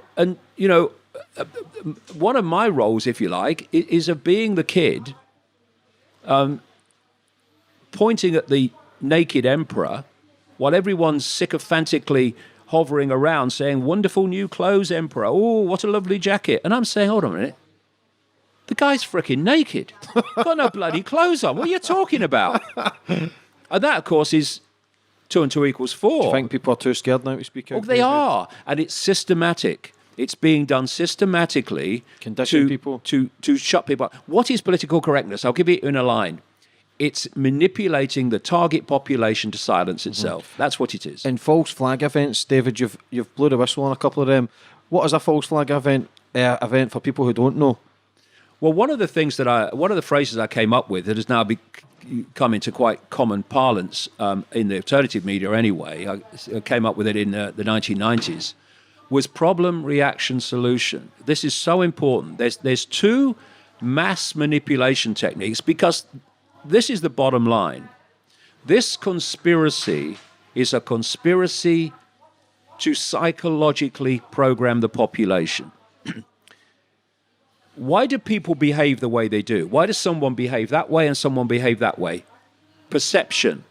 Speaker 1: one of my roles, if you like, is of being the kid pointing at the naked emperor while everyone's sycophantically hovering around saying, wonderful new clothes, emperor. Oh, what a lovely jacket. And I'm saying, hold on a minute. The guy's freaking naked. Got no bloody clothes on. What are you talking about? And that, of course, is 2 and 2 equals 4.
Speaker 2: Do you think people are too scared now to speak out?
Speaker 1: Oh, they are. And it's systematic. It's being done systematically
Speaker 2: people
Speaker 1: to shut people up. What is political correctness? I'll give it in a line. It's manipulating the target population to silence itself. That's what it is.
Speaker 2: In false flag events, David, you've blew the whistle on a couple of them. What is a false flag event for people who don't know?
Speaker 1: Well, one of the phrases I came up with that has now come into quite common parlance in the alternative media anyway, I came up with it in the 1990s, was problem, reaction, solution. This is so important. There's 2 mass manipulation techniques, because this is the bottom line. This conspiracy is a conspiracy to psychologically program the population. Why do people behave the way they do? Why does someone behave that way and someone behave that way? Perception.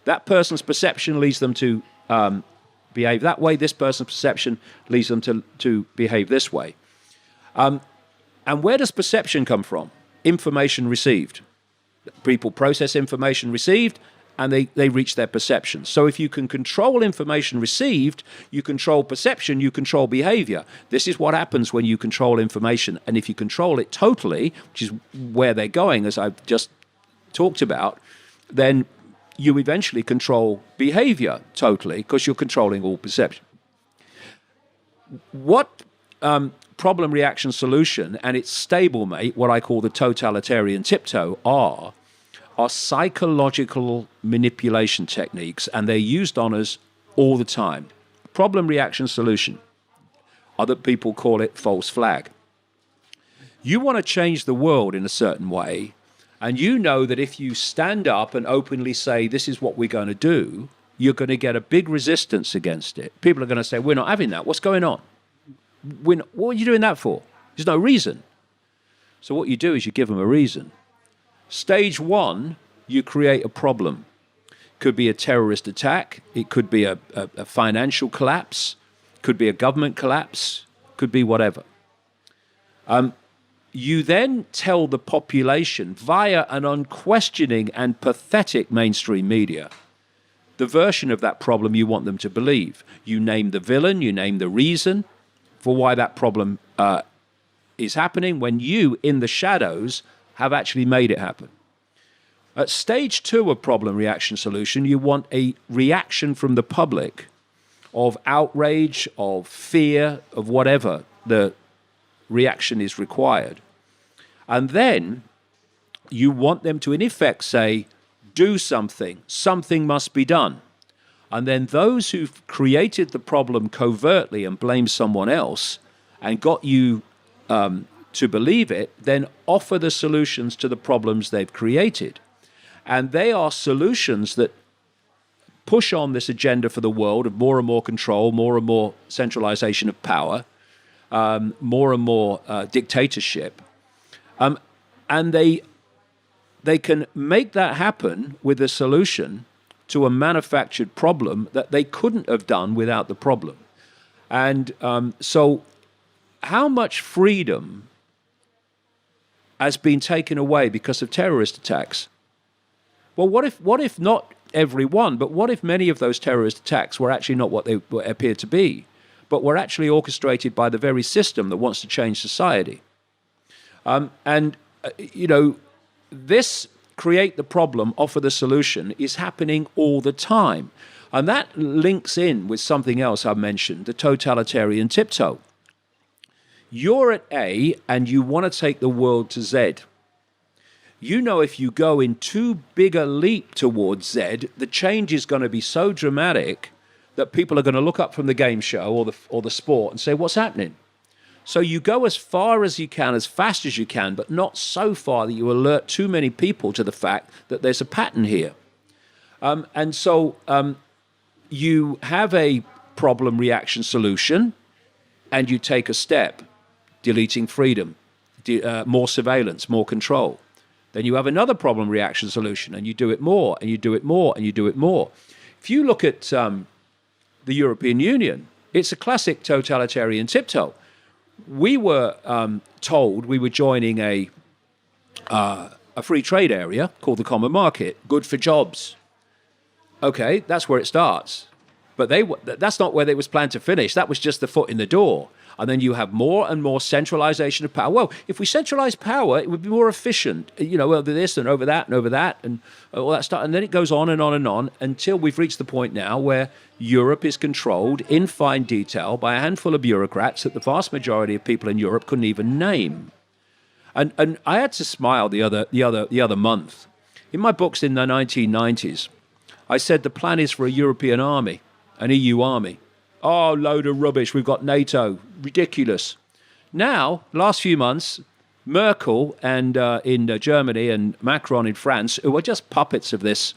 Speaker 1: That person's perception leads them to behave that way. This person's perception leads them to behave this way. And where does perception come from? information received. People process information received, and they reach their perceptions. So if you can control information received, you control perception, you control behavior. This is what happens when you control information. And if you control it totally, which is where they're going, as I've just talked about, then you eventually control behavior totally because you're controlling all perception. What problem, reaction, solution and its stablemate, what I call the totalitarian tiptoe, are psychological manipulation techniques, and they're used on us all the time. Problem, reaction, solution. Other people call it false flag. You want to change the world in a certain way, and you know that if you stand up and openly say, this is what we're going to do, you're going to get a big resistance against it. People are going to say, we're not having that. What's going on? What are you doing that for? There's no reason. So what you do is you give them a reason. Stage one, you create a problem. Could be a terrorist attack. It could be a financial collapse. Could be a government collapse. Could be whatever. You then tell the population via an unquestioning and pathetic mainstream media the version of that problem you want them to believe. You name the villain. You name the reason for why that problem is happening when you, in the shadows, have actually made it happen. At stage two of problem, reaction, solution, you want a reaction from the public of outrage, of fear, of whatever the reaction is required. And then you want them to, in effect, say, do something. Something must be done. And then those who've created the problem covertly and blame someone else and got you to believe it, then offer the solutions to the problems they've created. And they are solutions that push on this agenda for the world of more and more control, more and more centralization of power, more and more dictatorship. And they can make that happen with a solution to a manufactured problem that they couldn't have done without the problem. And so how much freedom has been taken away because of terrorist attacks? Well, what if not every one, but what if many of those terrorist attacks were actually not what they appeared to be, but were actually orchestrated by the very system that wants to change society? This create the problem, offer the solution is happening all the time. And that links in with something else I mentioned, the totalitarian tiptoe. You're at A and you want to take the world to Z. You know if you go in too big a leap towards Z, the change is going to be so dramatic that people are going to look up from the game show or the sport and say, what's happening? So you go as far as you can, as fast as you can, but not so far that you alert too many people to the fact that there's a pattern here. So you have a problem, reaction, solution, and you take a step, deleting freedom, more surveillance, more control. Then you have another problem, reaction, solution, and you do it more, and you do it more, and you do it more. If you look at the European Union, it's a classic totalitarian tiptoe. We were told we were joining a free trade area called the Common Market, good for jobs. Okay, that's where it starts. But that's not where it was planned to finish. That was just the foot in the door. And then you have more and more centralization of power. Well, if we centralize power, it would be more efficient. Over this and over that and all that stuff. And then it goes on and on and on until we've reached the point now where Europe is controlled in fine detail by a handful of bureaucrats that the vast majority of people in Europe couldn't even name. And I had to smile the other month. In my books in the 1990s, I said the plan is for a European army, an EU army. Oh, load of rubbish. We've got NATO. Ridiculous. Now, last few months, Merkel and in Germany and Macron in France, who are just puppets of this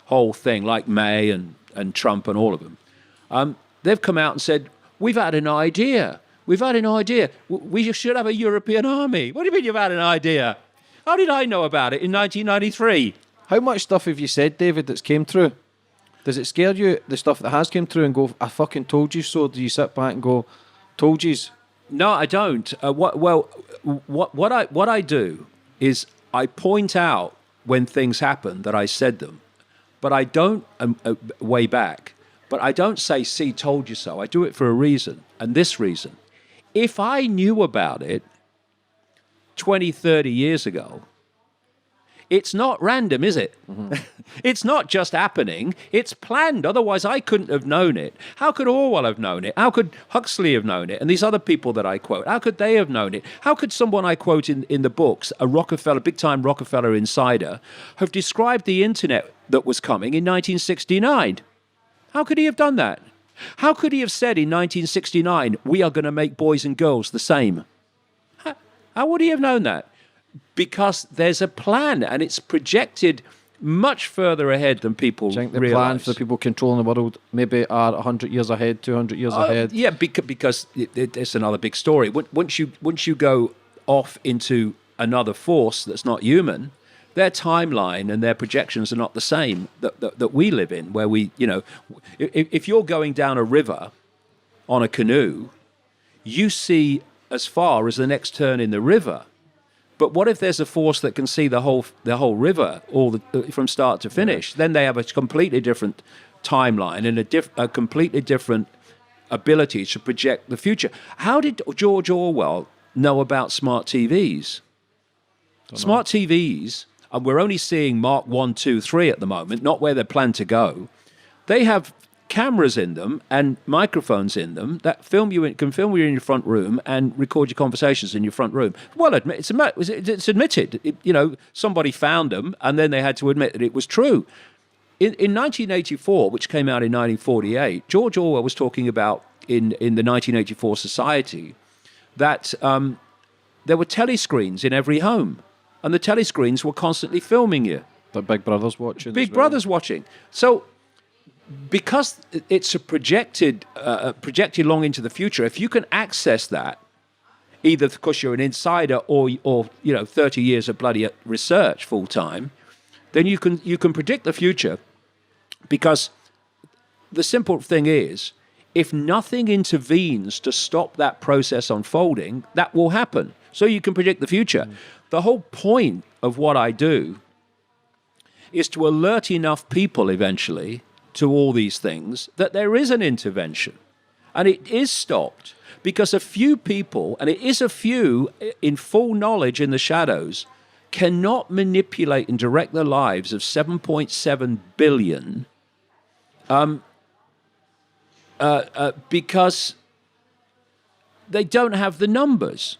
Speaker 1: whole thing, like May and Trump and all of them, they've come out and said, we've had an idea. We've had an idea. We should have a European army. What do you mean you've had an idea? How did I know about it in 1993?
Speaker 2: How much stuff have you said, David, that's came through? Does it scare you, the stuff that has come through, and go, I fucking told you so? Do you sit back and go, told yous?
Speaker 1: No, I don't. What I do is I point out when things happen that I said them, but I don't, way back, but I don't say, see, told you so. I do it for a reason, and this reason. If I knew about it 20, 30 years ago, it's not random, is it? Mm-hmm. It's not just happening. It's planned. Otherwise, I couldn't have known it. How could Orwell have known it? How could Huxley have known it? And these other people that I quote, how could they have known it? How could someone I quote in the books, a Rockefeller, big-time Rockefeller insider, have described the internet that was coming in 1969? How could he have done that? How could he have said in 1969, we are going to make boys and girls the same? How would he have known that? Because there's a plan, and it's projected much further ahead than people
Speaker 2: think the
Speaker 1: realize.
Speaker 2: plan for the people controlling the world maybe are 100 years ahead, 200 years ahead.
Speaker 1: Yeah, because it's another big story. Once you go off into another force that's not human, their timeline and their projections are not the same that we live in, where we, if you're going down a river on a canoe, you see as far as the next turn in the river. But what if there's a force that can see the whole river from start to finish? Then they have a completely different timeline and a completely different ability to project the future. How did George Orwell know about smart TVs? Smart TVs, and we're only seeing Mark 1, 2, 3 at the moment, not where they're planned to go. They have cameras in them and microphones in them that can film you in your front room and record your conversations in your front room. Well, it's admitted. Somebody found them, and then they had to admit that it was true. In 1984, which came out in 1948, George Orwell was talking about in the 1984 Society that there were telescreens in every home, and the telescreens were constantly filming you.
Speaker 2: The Big Brother's watching.
Speaker 1: Big Brother's watching. So, because it's projected long into the future, if you can access that, either because you're an insider or 30 years of bloody research full time, then you can predict the future. Because the simple thing is, if nothing intervenes to stop that process unfolding, that will happen. So you can predict the future. The whole point of what I do is to alert enough people eventually to all these things that there is an intervention, and it is stopped because a few people, and it is a few in full knowledge in the shadows, cannot manipulate and direct the lives of 7.7 billion because they don't have the numbers.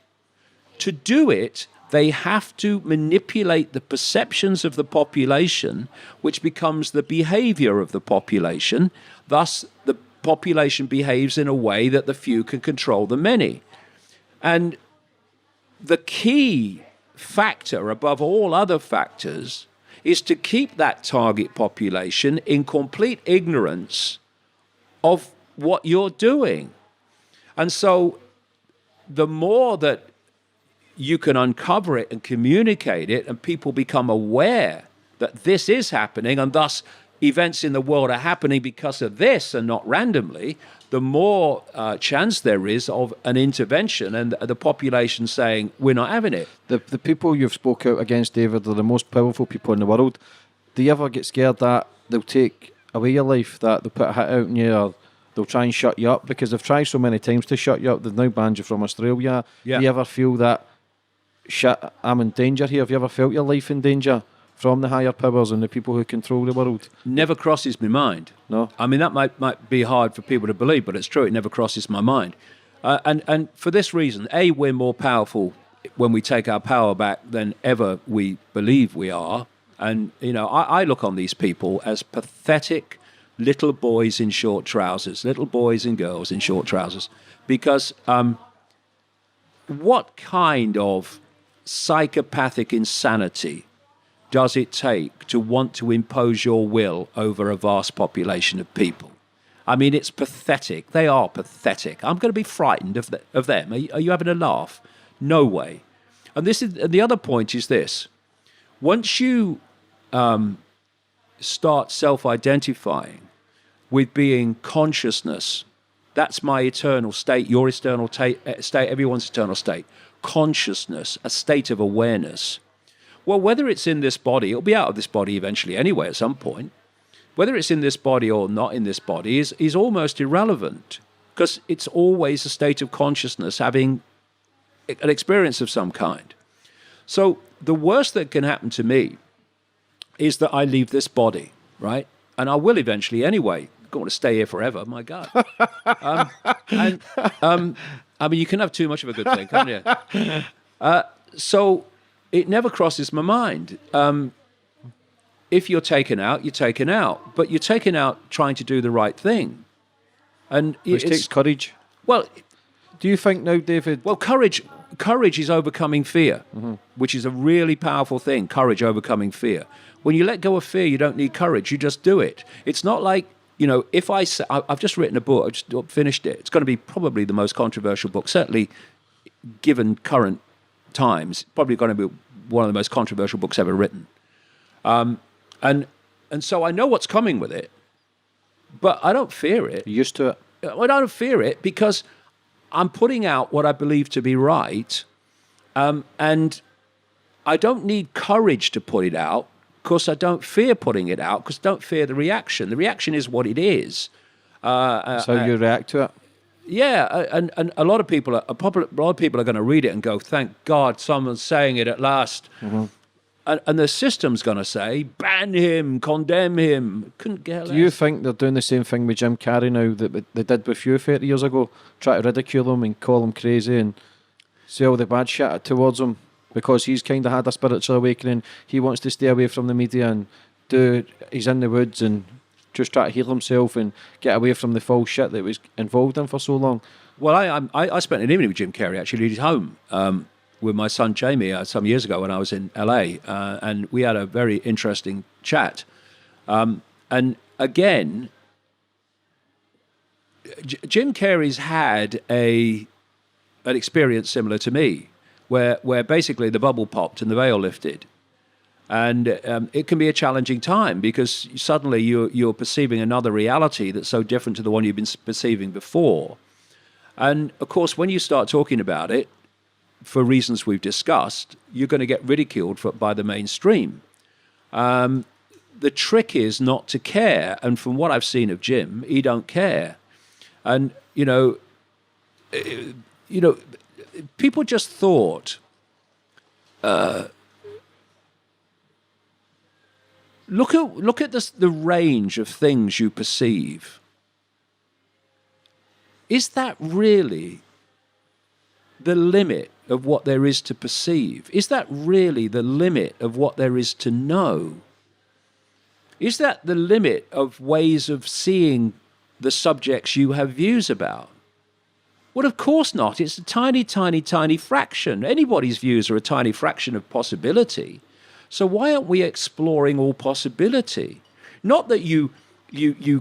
Speaker 1: To do it, they have to manipulate the perceptions of the population, which becomes the behavior of the population. Thus, the population behaves in a way that the few can control the many. And the key factor above all other factors is to keep that target population in complete ignorance of what you're doing. And so the more that you can uncover it and communicate it, and people become aware that this is happening, and thus events in the world are happening because of this and not randomly, the more chance there is of an intervention and the population saying, we're not having it.
Speaker 2: The people you've spoke out against, David, are the most powerful people in the world. Do you ever get scared that they'll take away your life, that they'll put a hit out on you, or they'll try and shut you up? Because they've tried so many times to shut you up. They've now banned you from Australia.
Speaker 1: Yeah.
Speaker 2: Do you ever feel that, shit, I'm in danger here? Have you ever felt your life in danger from the higher powers and the people who control the world?
Speaker 1: Never crosses my mind.
Speaker 2: No.
Speaker 1: I mean, that might be hard for people to believe, but it's true. It never crosses my mind. And for this reason, A, we're more powerful when we take our power back than ever we believe we are. And, I look on these people as pathetic little boys in short trousers, little boys and girls in short trousers, because what kind of psychopathic insanity does it take to want to impose your will over a vast population of people? I mean, it's pathetic. They are pathetic. I'm going to be frightened of them. Are you having a laugh? No way. And the other point is this. Once you start self-identifying with being consciousness, that's my eternal state, your eternal state, everyone's eternal state. Consciousness, a state of awareness. Well, whether it's in this body, it'll be out of this body eventually anyway at some point. Whether it's in this body or not in this body is almost irrelevant, because it's always a state of consciousness having an experience of some kind. So the worst that can happen to me is that I leave this body, right? And I will eventually anyway. I don't want to stay here forever, my God. I mean, you can have too much of a good thing, can't you? So it never crosses my mind. If you're taken out, you're taken out. But you're taken out trying to do the right thing. And
Speaker 2: Which takes courage.
Speaker 1: Well,
Speaker 2: do you think now, David?
Speaker 1: Well, courage is overcoming fear, which is a really powerful thing, courage overcoming fear. When you let go of fear, you don't need courage. You just do it. It's not like, if I say, I've just written a book, I just finished it. It's going to be probably the most controversial book, certainly given current times, probably going to be one of the most controversial books ever written. And so I know what's coming with it, but I don't fear it.
Speaker 2: You're used to it.
Speaker 1: I don't fear it because I'm putting out what I believe to be right, and I don't need courage to put it out because I don't fear putting it out because I don't fear the reaction. The reaction is what it is.
Speaker 2: That's how you react to it.
Speaker 1: Yeah, and a lot of people are going to read it and go, "Thank God, someone's saying it at last."
Speaker 2: Mm-hmm.
Speaker 1: And the system's going to say, ban him, condemn him. Couldn't get less.
Speaker 2: Do you think they're doing the same thing with Jim Carrey now that they did with you 30 years ago? Try to ridicule him and call him crazy and say all the bad shit towards him because he's kind of had a spiritual awakening. He wants to stay away from the media and he's in the woods and just try to heal himself and get away from the false shit that he was involved in for so long.
Speaker 1: Well, I spent an evening with Jim Carrey actually at his home. With my son Jamie some years ago when I was in LA, and we had a very interesting chat. And again, Jim Carrey's had an experience similar to me, where basically the bubble popped and the veil lifted, and it can be a challenging time because suddenly you're perceiving another reality that's so different to the one you've been perceiving before, and of course when you start talking about it, for reasons we've discussed, you're going to get ridiculed by the mainstream. The trick is not to care, and from what I've seen of Jim, he don't care. And people just thought, look at the range of things you perceive. Is that really the limit of what there is to perceive? Is that really the limit of what there is to know? Is that the limit of ways of seeing the subjects you have views about? Well, of course not. It's a tiny, tiny, tiny fraction. Anybody's views are a tiny fraction of possibility. So why aren't we exploring all possibility? Not that you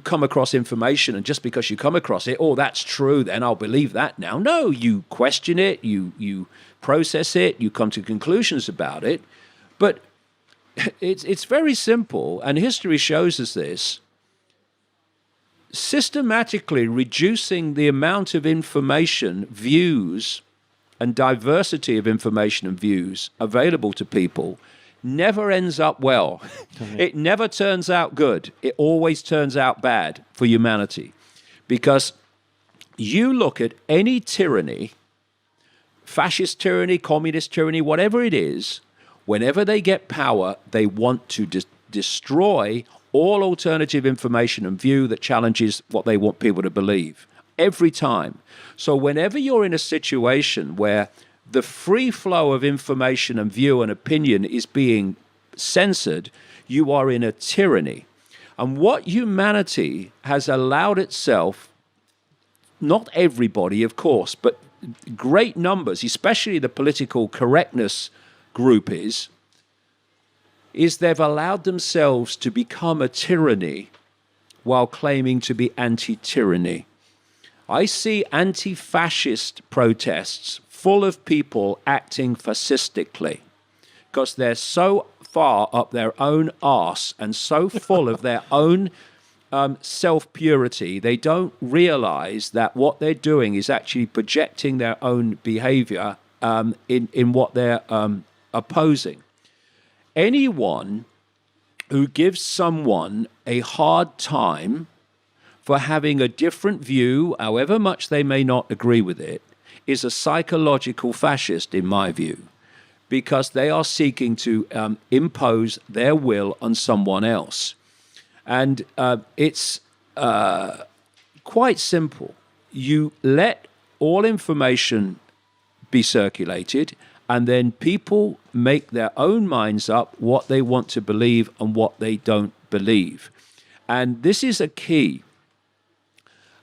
Speaker 1: come across information and just because you come across it, oh, that's true, then I'll believe that now. No, you question it, you process it, you come to conclusions about it. But it's very simple, and history shows us this. Systematically reducing the amount of information, views, and diversity of information and views available to people never ends up well. It never turns out good. It always turns out bad for humanity. Because you look at any tyranny, fascist tyranny, communist tyranny, whatever it is, whenever they get power, they want to destroy all alternative information and view that challenges what they want people to believe. Every time. So whenever you're in a situation where the free flow of information and view and opinion is being censored, you are in a tyranny. And what humanity has allowed itself, not everybody, of course, but great numbers, especially the political correctness group is they've allowed themselves to become a tyranny while claiming to be anti-tyranny. I see anti-fascist protests full of people acting fascistically because they're so far up their own arse and so full of their own self-purity, they don't realize that what they're doing is actually projecting their own behavior in what they're opposing. anyone who gives someone a hard time for having a different view, however much they may not agree with it, is a psychological fascist, in my view, because they are seeking to impose their will on someone else. And it's quite simple. You let all information be circulated, and then people make their own minds up what they want to believe and what they don't believe. And this is a key.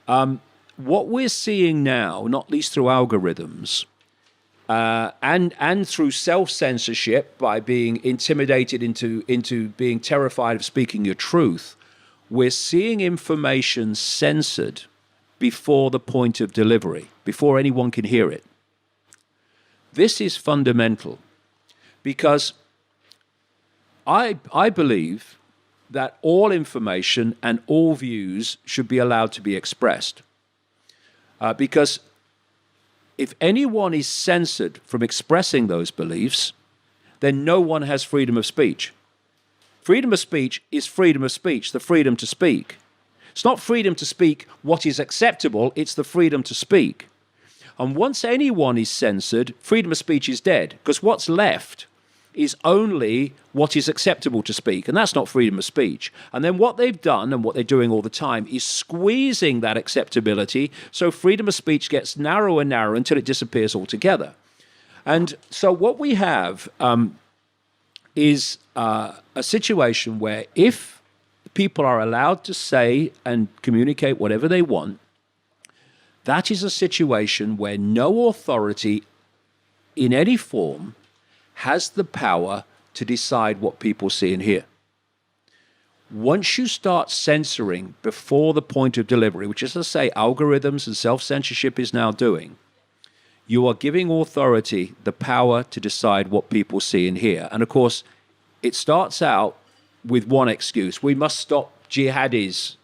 Speaker 1: What we're seeing now, not least through algorithms, and through self-censorship by being intimidated into being terrified of speaking your truth, we're seeing information censored before the point of delivery, before anyone can hear it. This is fundamental because I believe that all information and all views should be allowed to be expressed. Because if anyone is censored from expressing those beliefs, then no one has freedom of speech. Freedom of speech is freedom of speech, the freedom to speak. It's not freedom to speak what is acceptable, it's the freedom to speak. And once anyone is censored, freedom of speech is dead, because what's left is only what is acceptable to speak, and that's not freedom of speech. And then what they've done, and what they're doing all the time, is squeezing that acceptability, so freedom of speech gets narrower and narrower until it disappears altogether. And so what we have is a situation where if people are allowed to say and communicate whatever they want, that is a situation where no authority in any form has the power to decide what people see and hear. Once you start censoring before the point of delivery, which, as I say, algorithms and self-censorship is now doing, you are giving authority the power to decide what people see and hear. And of course, it starts out with one excuse. We must stop jihadis,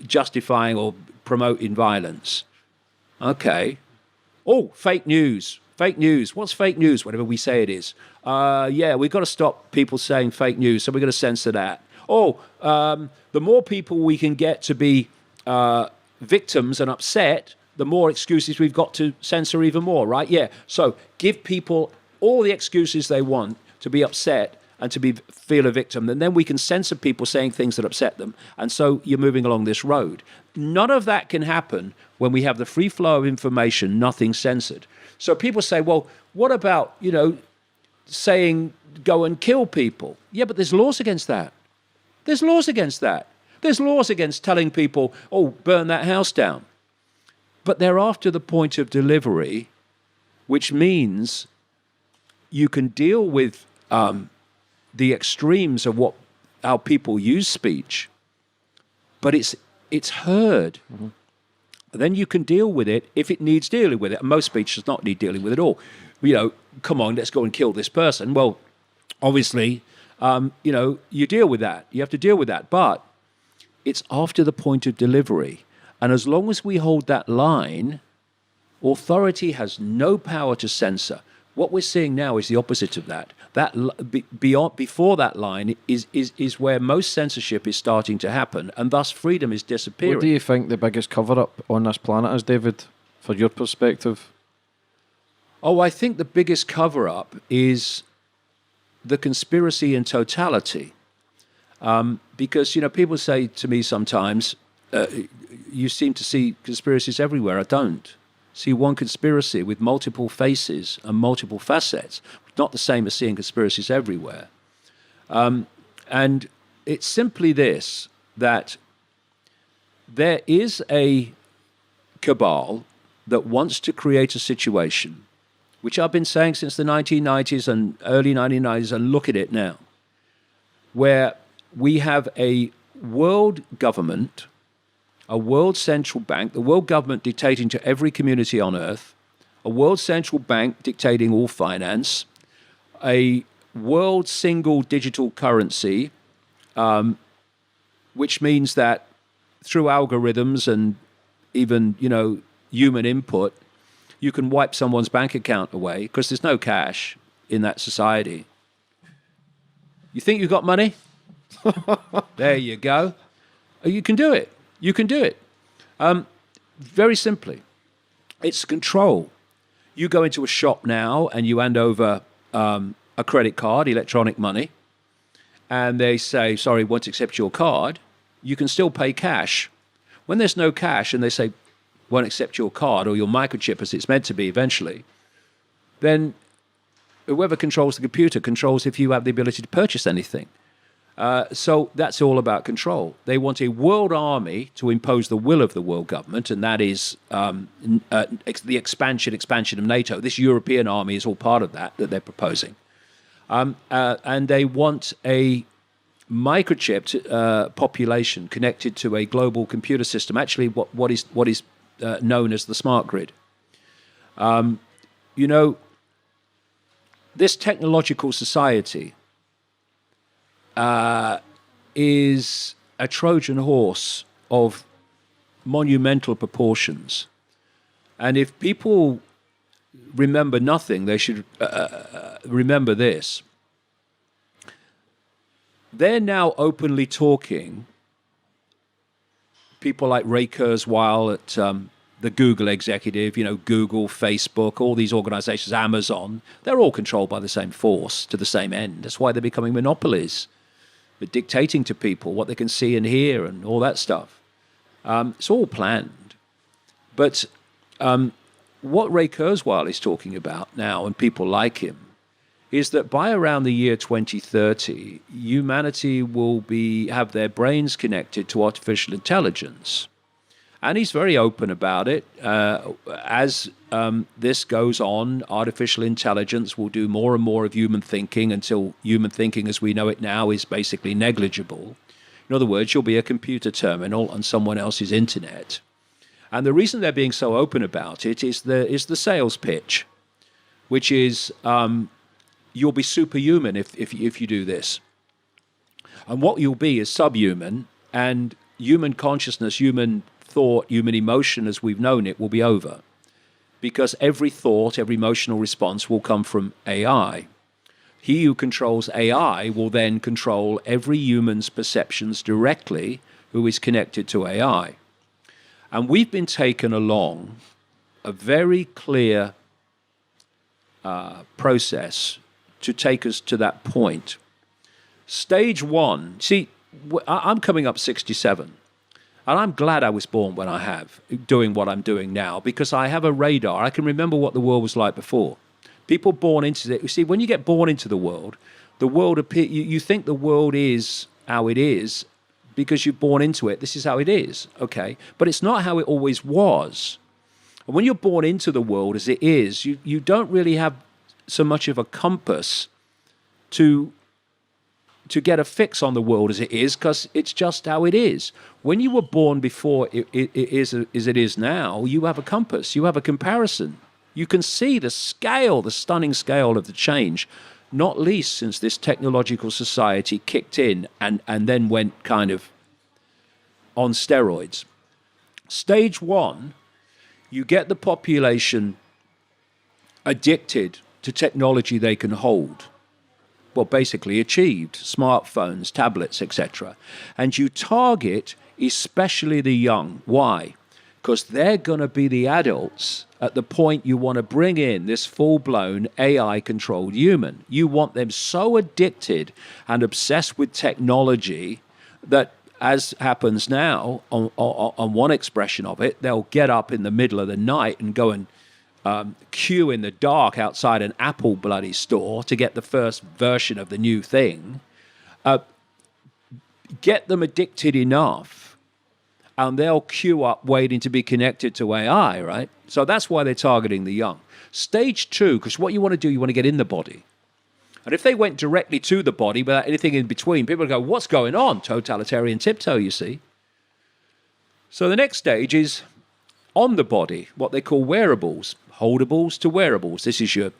Speaker 1: justifying or promoting violence. Okay. Oh, fake news. Fake news. What's fake news? Whatever we say it is. We've got to stop people saying fake news, so we're going to censor that. The more people we can get to be victims and upset, the more excuses we've got to censor even more, right? Yeah. So give people all the excuses they want to be upset and to feel a victim, and then we can censor people saying things that upset them. And so you're moving along this road. None of that can happen when we have the free flow of information, nothing censored. So people say, well, what about, saying go and kill people? Yeah, but there's laws against that. There's laws against that. There's laws against telling people, burn that house down. But they're after the point of delivery, which means you can deal with the extremes of how people use speech, but it's heard. Mm-hmm. Then you can deal with it if it needs dealing with it. And most speech does not need dealing with at all. Come on, let's go and kill this person. Well, obviously, you deal with that. You have to deal with that. But it's after the point of delivery. And as long as we hold that line, authority has no power to censor. What we're seeing now is the opposite of that. Before that line is where most censorship is starting to happen, and thus freedom is disappearing.
Speaker 2: What do you think the biggest cover-up on this planet is, David, for your perspective?
Speaker 1: I think the biggest cover-up is the conspiracy in totality. Because, people say to me sometimes, you seem to see conspiracies everywhere. I don't. See one conspiracy with multiple faces and multiple facets. Not the same as seeing conspiracies everywhere. And it's simply this, that there is a cabal that wants to create a situation, which I've been saying since the 1990s and early 1990s, and look at it now, where we have a world government, a world central bank, the world government dictating to every community on earth, a world central bank dictating all finance, a world single digital currency, which means that through algorithms and even, human input, you can wipe someone's bank account away because there's no cash in that society. You think you've got money? There you go. You can do it. You can do it. Very simply, it's control. You go into a shop now and you hand over a credit card, electronic money, and they say, sorry, won't accept your card. You can still pay cash. When there's no cash and they say, won't accept your card or your microchip as it's meant to be eventually, then whoever controls the computer controls if you have the ability to purchase anything. So that's all about control. They want a world army to impose the will of the world government, and that is the expansion of NATO. This European army is all part of that they're proposing. And they want a microchipped population connected to a global computer system, actually what is known as the smart grid. This technological society is a Trojan horse of monumental proportions. And if people remember nothing, they should remember this. They're now openly talking, people like Ray Kurzweil at the Google executive, Google, Facebook, all these organizations, Amazon, they're all controlled by the same force to the same end. That's why they're becoming monopolies. They're dictating to people what they can see and hear and all that stuff. It's all planned. But what Ray Kurzweil is talking about now, and people like him, is that by around the year 2030, humanity will have their brains connected to artificial intelligence. And he's very open about it. As this goes on, artificial intelligence will do more and more of human thinking until human thinking as we know it now is basically negligible. In other words, you'll be a computer terminal on someone else's internet. And the reason they're being so open about it is the sales pitch, which is you'll be superhuman if you do this. And what you'll be is subhuman, and human consciousness, human thought, human emotion as we've known it will be over. Because every thought, every emotional response will come from AI. He who controls AI will then control every human's perceptions directly who is connected to AI. And we've been taken along a very clear process to take us to that point. Stage one, see, I'm coming up 67. And I'm glad I was born when I have, doing what I'm doing now, because I have a radar. I can remember what the world was like before. People born into it. You see, when you get born into the world you think the world is how it is because you're born into it. This is how it is, okay? But it's not how it always was. And when you're born into the world as it is, you don't really have so much of a compass to get a fix on the world as it is, because it's just how it is. When you were born before it is as it is now, you have a compass, you have a comparison. You can see the scale, the stunning scale of the change, not least since this technological society kicked in and then went kind of on steroids. Stage one, you get the population addicted to technology they can hold. Well, basically achieved, smartphones, tablets, etc. And you target especially the young. Why? Because they're going to be the adults at the point you want to bring in this full-blown AI-controlled human. You want them so addicted and obsessed with technology that, as happens now, on one expression of it, they'll get up in the middle of the night and go and queue in the dark outside an Apple bloody store to get the first version of the new thing. Get them addicted enough, and they'll queue up waiting to be connected to AI, right? So that's why they're targeting the young. Stage two, because what you want to do, you want to get in the body. And if they went directly to the body without anything in between, people would go, what's going on? Totalitarian tiptoe, you see. So the next stage is on the body, what they call wearables. Holdables to wearables. This is your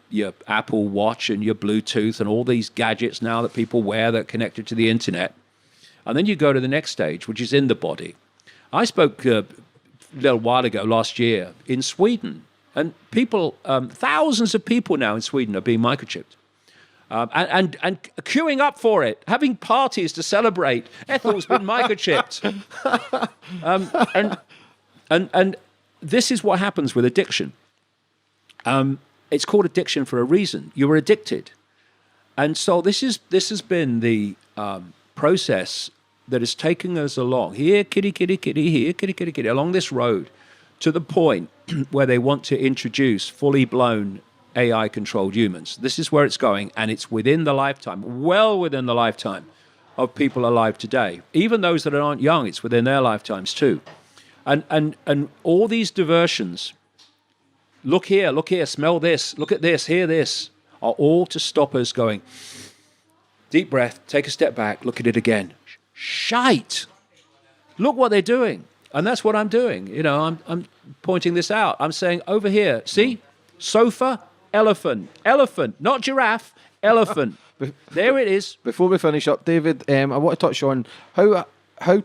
Speaker 1: Apple Watch and your Bluetooth and all these gadgets now that people wear that are connected to the internet. And then you go to the next stage, which is in the body. I spoke a little while ago, last year, in Sweden. And people, thousands of people now in Sweden are being microchipped. and queuing up for it, having parties to celebrate. Ethel's been microchipped. And this is what happens with addiction. It's called addiction for a reason. You were addicted. And so this has been the process that is taking us along, here, kitty, kitty, kitty, here, kitty, kitty, kitty, along this road, to the point where they want to introduce fully blown AI-controlled humans. This is where it's going, and it's within the lifetime, well within the lifetime of people alive today. Even those that aren't young, it's within their lifetimes too. And all these diversions, look here, smell this, look at this, hear this, are all to stop us going, deep breath, take a step back, look at it again. Shite! Look what they're doing. And that's what I'm doing. You know, I'm pointing this out. I'm saying, over here, see? Sofa, elephant. Elephant, not giraffe, elephant. There it is.
Speaker 2: Before we finish up, David, I want to touch on how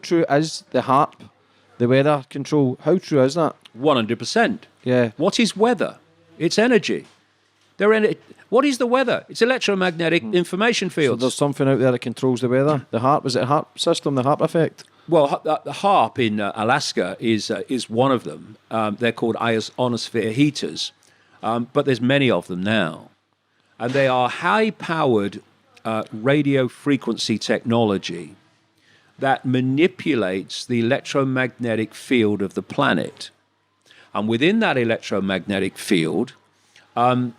Speaker 2: true is the HARP, the weather control? How true is that?
Speaker 1: 100%.
Speaker 2: Yeah.
Speaker 1: What is weather? It's energy. What is the weather? It's electromagnetic information
Speaker 2: So
Speaker 1: fields.
Speaker 2: there's something out there that controls the weather. The HARP, is it a HARP system, the HARP effect?
Speaker 1: Well, the HARP in Alaska is one of them. They're called ionosphere heaters, but there's many of them now. And they are high-powered radio frequency technology that manipulates the electromagnetic field of the planet. And within that electromagnetic field are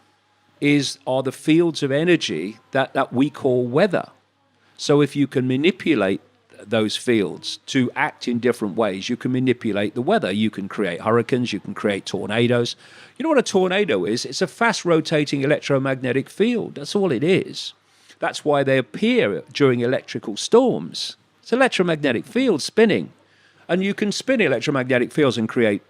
Speaker 1: the fields of energy that we call weather. So if you can manipulate those fields to act in different ways, you can manipulate the weather. You can create hurricanes, you can create tornadoes. You know what a tornado is? It's a fast-rotating electromagnetic field. That's all it is. That's why they appear during electrical storms. It's electromagnetic field spinning. And you can spin electromagnetic fields and create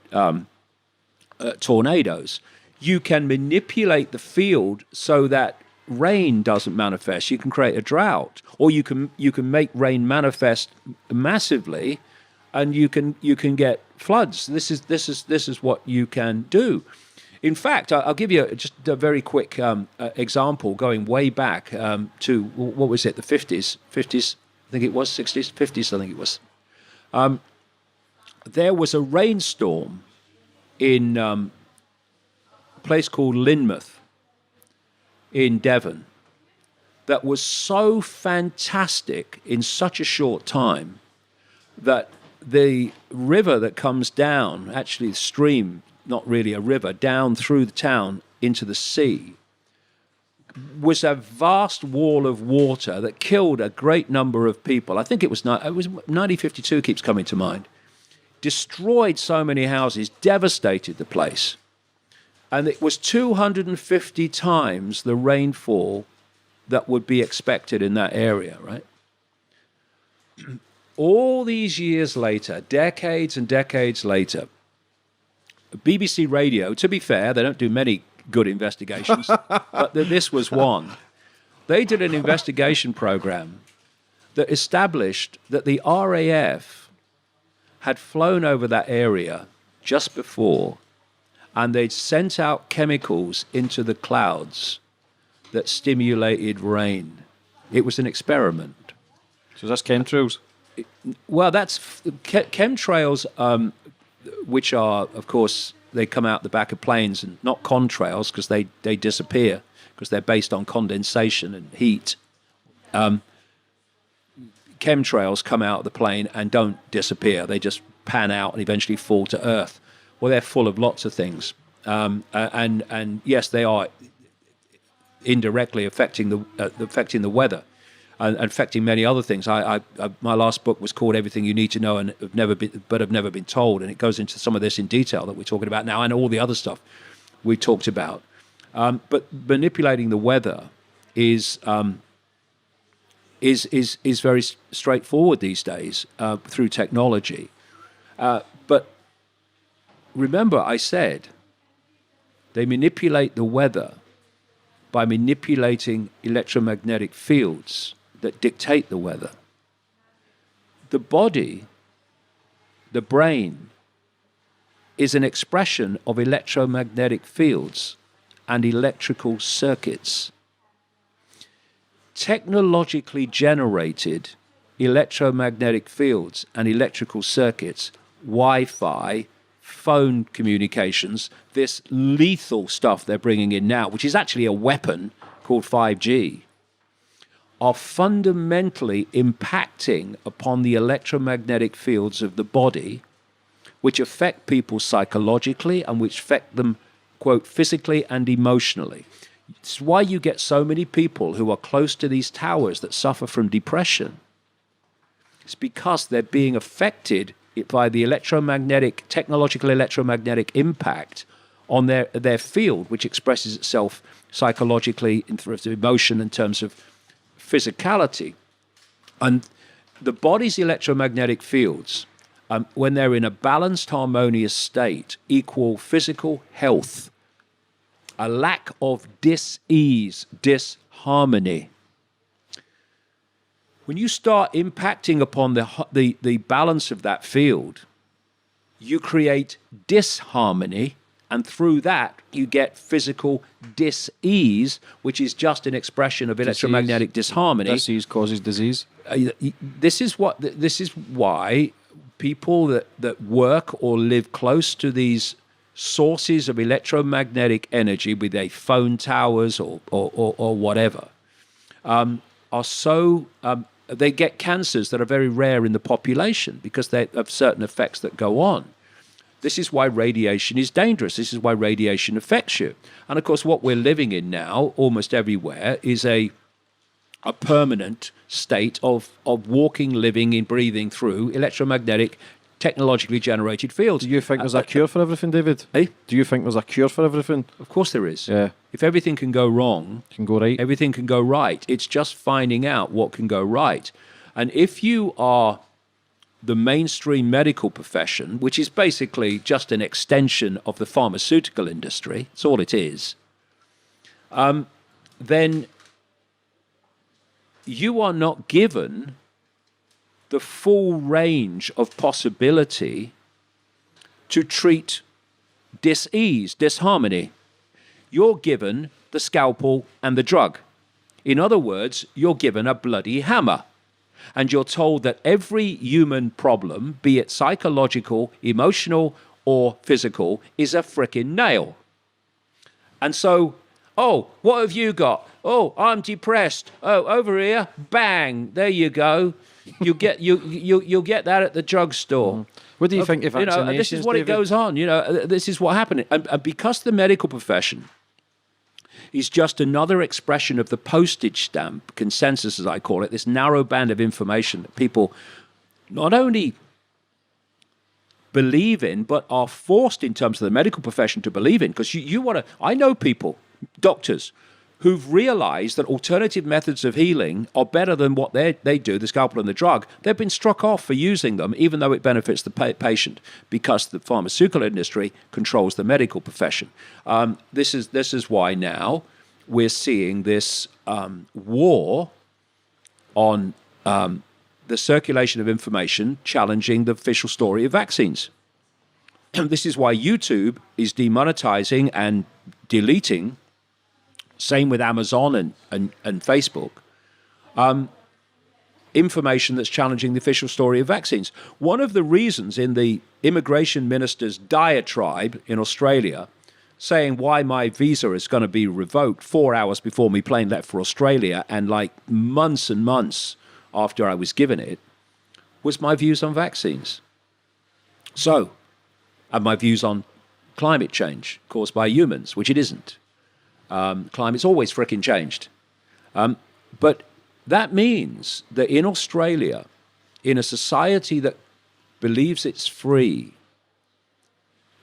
Speaker 1: tornadoes. You can manipulate the field so that rain doesn't manifest. You can create a drought, or you can make rain manifest massively, and you can get floods. This is what you can do. In fact, I'll give you just a very quick example going way back to, what was it, the 50s, I think it was, 60s, 50s, I think it was. There was a rainstorm in a place called Lynmouth in Devon that was so fantastic in such a short time that the river that comes down, actually the stream, not really a river, down through the town into the sea, was a vast wall of water that killed a great number of people. I think it was 1952 keeps coming to mind. Destroyed so many houses, devastated the place. And it was 250 times the rainfall that would be expected in that area, right? All these years later, decades and decades later, BBC Radio, to be fair, they don't do many good investigations, but this was one. They did an investigation program that established that the RAF had flown over that area just before, and they'd sent out chemicals into the clouds that stimulated rain. It was an experiment.
Speaker 2: So that's chemtrails?
Speaker 1: Well, that's chemtrails, which are, of course, they come out the back of planes, and not contrails because they disappear because they're based on condensation and heat. Chemtrails come out of the plane and don't disappear. They just pan out and eventually fall to Earth. Well, they're full of lots of things. And yes, they are indirectly affecting the weather and affecting many other things. My last book was called Everything You Need to Know and Have Never Been Told, and it goes into some of this in detail that we're talking about now and all the other stuff we talked about. But manipulating the weather is very straightforward these days through technology. But remember, I said they manipulate the weather by manipulating electromagnetic fields that dictate the weather. The body, the brain, is an expression of electromagnetic fields and electrical circuits. technologically generated electromagnetic fields and electrical circuits, Wi-Fi, phone communications, this lethal stuff they're bringing in now, which is actually a weapon called 5G, are fundamentally impacting upon the electromagnetic fields of the body, which affect people psychologically and which affect them, quote, physically and emotionally. It's why you get so many people who are close to these towers that suffer from depression. It's because they're being affected by the technological electromagnetic impact on their field, which expresses itself psychologically in terms of emotion, in terms of physicality. And the body's electromagnetic fields, when they're in a balanced, harmonious state, equal physical health, a lack of dis-ease, disharmony. When you start impacting upon the balance of that field, you create disharmony, and through that you get physical dis-ease, which is just an expression of electromagnetic disharmony.
Speaker 2: Disease causes disease.
Speaker 1: This is why people that work or live close to these sources of electromagnetic energy, be they phone towers or whatever, are so they get cancers that are very rare in the population because they have certain effects that go on. This is why radiation is dangerous. This is why radiation affects you. And of course, what we're living in now, almost everywhere, is a permanent state of walking, living, and breathing through electromagnetic, technologically generated fields.
Speaker 2: Do you think there's a cure for everything, David?
Speaker 1: Eh?
Speaker 2: Do you think there's a cure for everything?
Speaker 1: Of course there is.
Speaker 2: Yeah.
Speaker 1: If everything can go wrong,
Speaker 2: Can go right.
Speaker 1: everything can go right. It's just finding out what can go right. And if you are the mainstream medical profession, which is basically just an extension of the pharmaceutical industry, that's all it is, then you are not given the full range of possibility to treat dis-ease, disharmony. You're given the scalpel and the drug. In other words, you're given a bloody hammer. And you're told that every human problem, be it psychological, emotional, or physical, is a frickin' nail. And so, oh, what have you got? Oh, I'm depressed. Oh, over here, bang, there you go. You'll get that at the drugstore.
Speaker 2: What do you think of vaccinations,
Speaker 1: this is what
Speaker 2: David?
Speaker 1: it goes on. This is what happened. And because the medical profession is just another expression of the postage stamp consensus, as I call it, this narrow band of information that people not only believe in, but are forced in terms of the medical profession to believe in. Because I know people, doctors, who've realized that alternative methods of healing are better than what they do, the scalpel and the drug. They've been struck off for using them, even though it benefits the patient, because the pharmaceutical industry controls the medical profession. This is why now we're seeing this war on the circulation of information challenging the official story of vaccines. This is why YouTube is demonetizing and deleting, same with Amazon and Facebook, information that's challenging the official story of vaccines. One of the reasons in the immigration minister's diatribe in Australia, saying why my visa is going to be revoked 4 hours before my plane left for Australia and like months and months after I was given it, was my views on vaccines. So, and my views on climate change caused by humans, which it isn't. Climate's always frickin' changed. But that means that in Australia, in a society that believes it's free,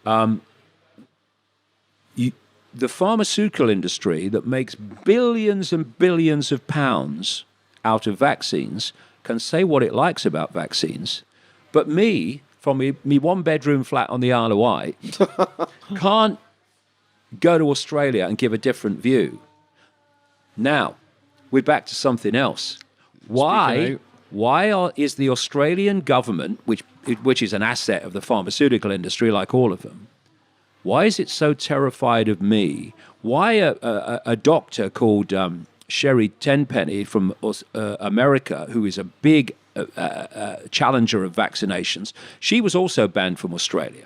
Speaker 1: the pharmaceutical industry that makes billions and billions of pounds out of vaccines can say what it likes about vaccines, but me, from me one-bedroom flat on the Isle of Wight, can't go to Australia and give a different view. Now, we're back to something else. Why is the Australian government, which is an asset of the pharmaceutical industry like all of them, why is it so terrified of me? Why a doctor called Sherry Tenpenny from America, who is a big challenger of vaccinations, she was also banned from Australia.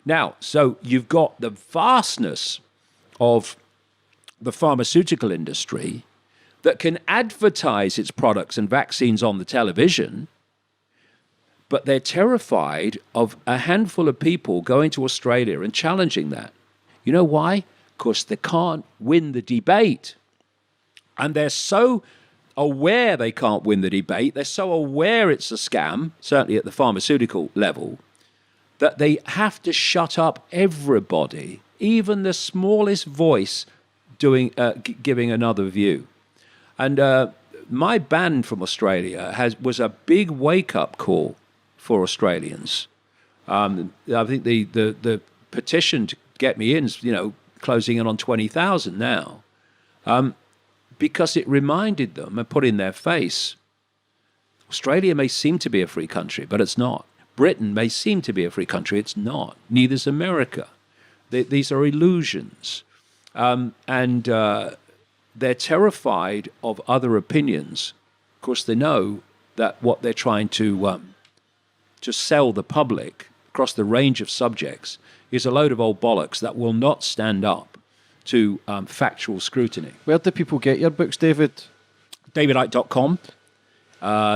Speaker 1: Now, so you've got the vastness of the pharmaceutical industry that can advertise its products and vaccines on the television, but they're terrified of a handful of people going to Australia and challenging that. You know why? Because they can't win the debate. And they're so aware they can't win the debate, they're so aware it's a scam, certainly at the pharmaceutical level, that they have to shut up everybody, even the smallest voice giving another view. And my ban from Australia was a big wake-up call for Australians. I think the petition to get me in is, closing in on 20,000 now, because it reminded them and put in their face, Australia may seem to be a free country, but it's not. Britain may seem to be a free country, it's not. Neither's America. These are illusions. And they're terrified of other opinions. Of course, they know that what they're trying to sell the public across the range of subjects is a load of old bollocks that will not stand up to factual scrutiny.
Speaker 2: Where do people get your books, David?
Speaker 1: DavidIcke.com.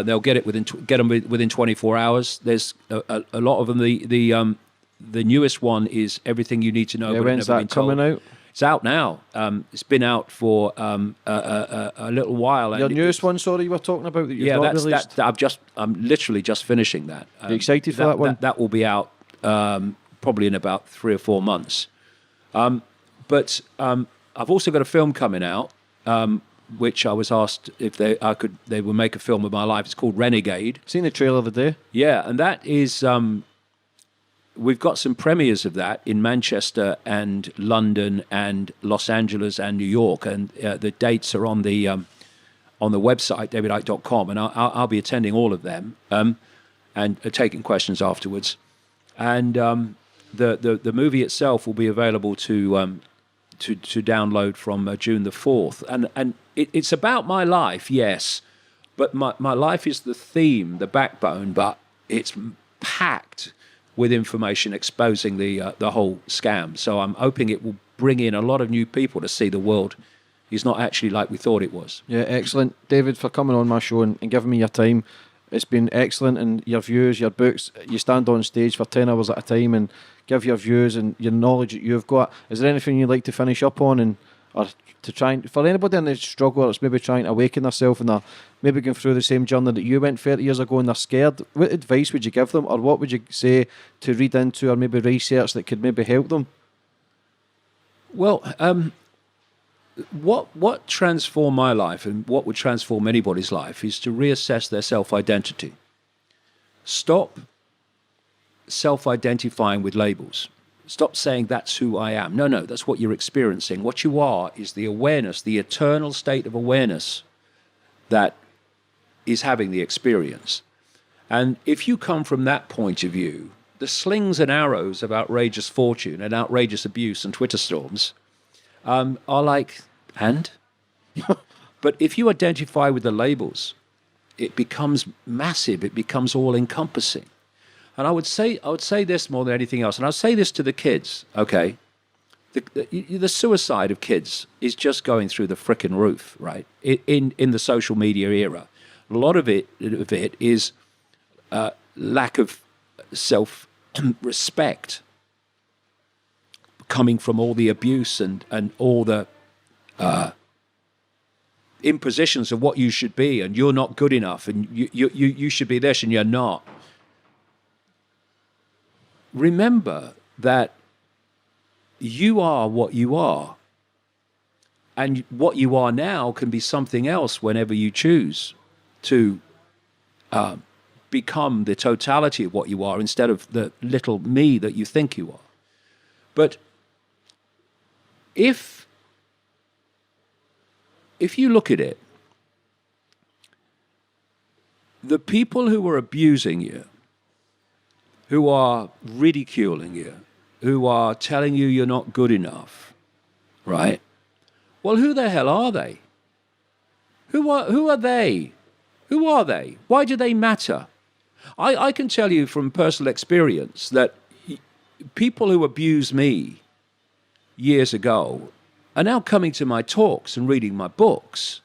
Speaker 1: They'll get them within 24 hours. There's a lot of them. The newest one is Everything You Need to Know.
Speaker 2: Yeah, when's that coming out?
Speaker 1: It's out now. It's been out for a little while.
Speaker 2: Your newest one, sorry, you were talking about that you've not released?
Speaker 1: I'm literally just finishing that.
Speaker 2: Are you excited for that one?
Speaker 1: That will be out probably in about 3 or 4 months. But I've also got a film coming out, which I was asked if they would make a film of my life. It's called Renegade.
Speaker 2: Seen the trailer today.
Speaker 1: Yeah, and that is. We've got some premieres of that in Manchester and London and Los Angeles and New York, and the dates are on the website davidicke.com, and I'll be attending all of them and taking questions afterwards. And the movie itself will be available to download from June the 4th, and it's about my life, yes, but my life is the theme, the backbone, but it's packed with information exposing the whole scam. So I'm hoping it will bring in a lot of new people to see the world is not actually like we thought it was.
Speaker 2: Yeah, excellent. David, for coming on my show and giving me your time. It's been excellent, and your views, your books, you stand on stage for 10 hours at a time and give your views and your knowledge that you've got. Is there anything you'd like to finish up on, or to try and, for anybody in the struggle that's maybe trying to awaken themselves and they're maybe going through the same journey that you went 30 years ago and they're scared, what advice would you give them, or what would you say to read into or maybe research that could maybe help them?
Speaker 1: Well, what transformed my life and what would transform anybody's life is to reassess their self-identity. Stop self-identifying with labels. Stop saying that's who I am. No, that's what you're experiencing. What you are is the awareness, the eternal state of awareness that is having the experience. And if you come from that point of view, the slings and arrows of outrageous fortune and outrageous abuse and Twitter storms are like, and? But if you identify with the labels, it becomes massive. It becomes all-encompassing. And I would say this more than anything else, and I'll say this to the kids, okay? The suicide of kids is just going through the frickin' roof, right? In the social media era. A lot of it is lack of self-respect coming from all the abuse and all the impositions of what you should be, and you're not good enough, and you should be this and you're not. Remember that you are what you are, and what you are now can be something else whenever you choose to become the totality of what you are instead of the little me that you think you are. But if you look at it, the people who are abusing you, who are ridiculing you, who are telling you you're not good enough, right? Well, who the hell are they? Who are they? Who are they? Why do they matter? I can tell you from personal experience that people who abused me years ago are now coming to my talks and reading my books.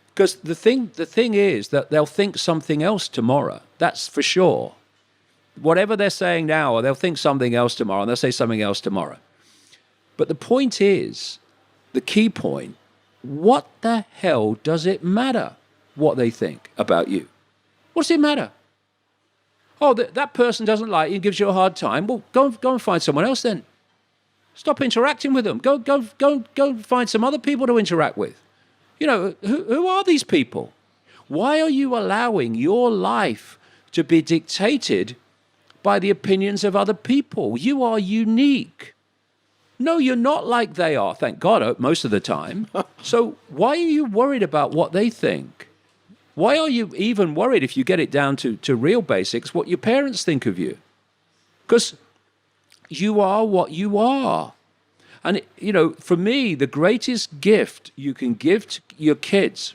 Speaker 1: Because the thing is that they'll think something else tomorrow. That's for sure. Whatever they're saying now, they'll think something else tomorrow, and they'll say something else tomorrow. But the point is, the key point, what the hell does it matter what they think about you? What does it matter? Oh, that person doesn't like you and gives you a hard time. Well, go and find someone else then. Stop interacting with them. Go find some other people to interact with. You know, who are these people? Why are you allowing your life to be dictated by the opinions of other people? You are unique. No, you're not like they are, thank God, most of the time. So why are you worried about what they think? Why are you even worried, if you get it down to real basics, what your parents think of you? Because you are what you are. And, you know, for me, the greatest gift you can give to your kids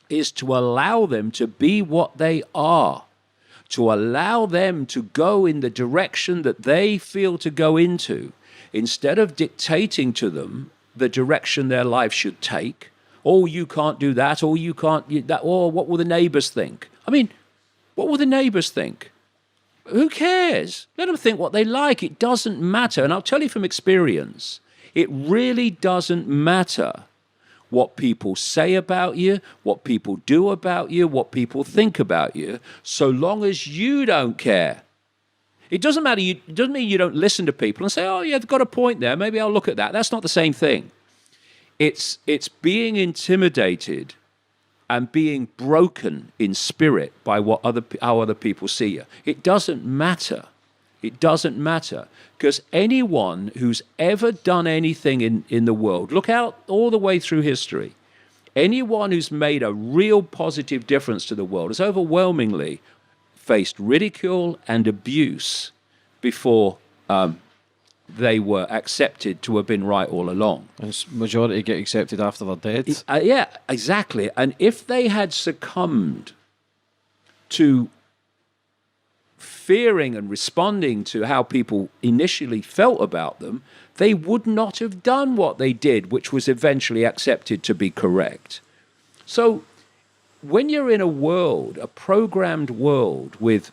Speaker 1: is to allow them to be what they are, to allow them to go in the direction that they feel to go into, instead of dictating to them the direction their life should take. Oh, you can't do that, or you can't that, or what will the neighbors think? I mean, what will the neighbors think? Who cares? Let them think what they like. It doesn't matter. And I'll tell you from experience, it really doesn't matter what people say about you, what people do about you, what people think about you, so long as you don't care. It doesn't matter. It doesn't mean you don't listen to people and say, oh, yeah, they've got a point there. Maybe I'll look at that. That's not the same thing. It's being intimidated and being broken in spirit by how other people see you. It doesn't matter. It doesn't matter. Because anyone who's ever done anything in the world, look out all the way through history, anyone who's made a real positive difference to the world has overwhelmingly faced ridicule and abuse before they were accepted to have been right all along.
Speaker 2: And majority get accepted after they're dead.
Speaker 1: Yeah, exactly. And if they had succumbed to fearing and responding to how people initially felt about them, they would not have done what they did, which was eventually accepted to be correct. So when you're in a world, a programmed world with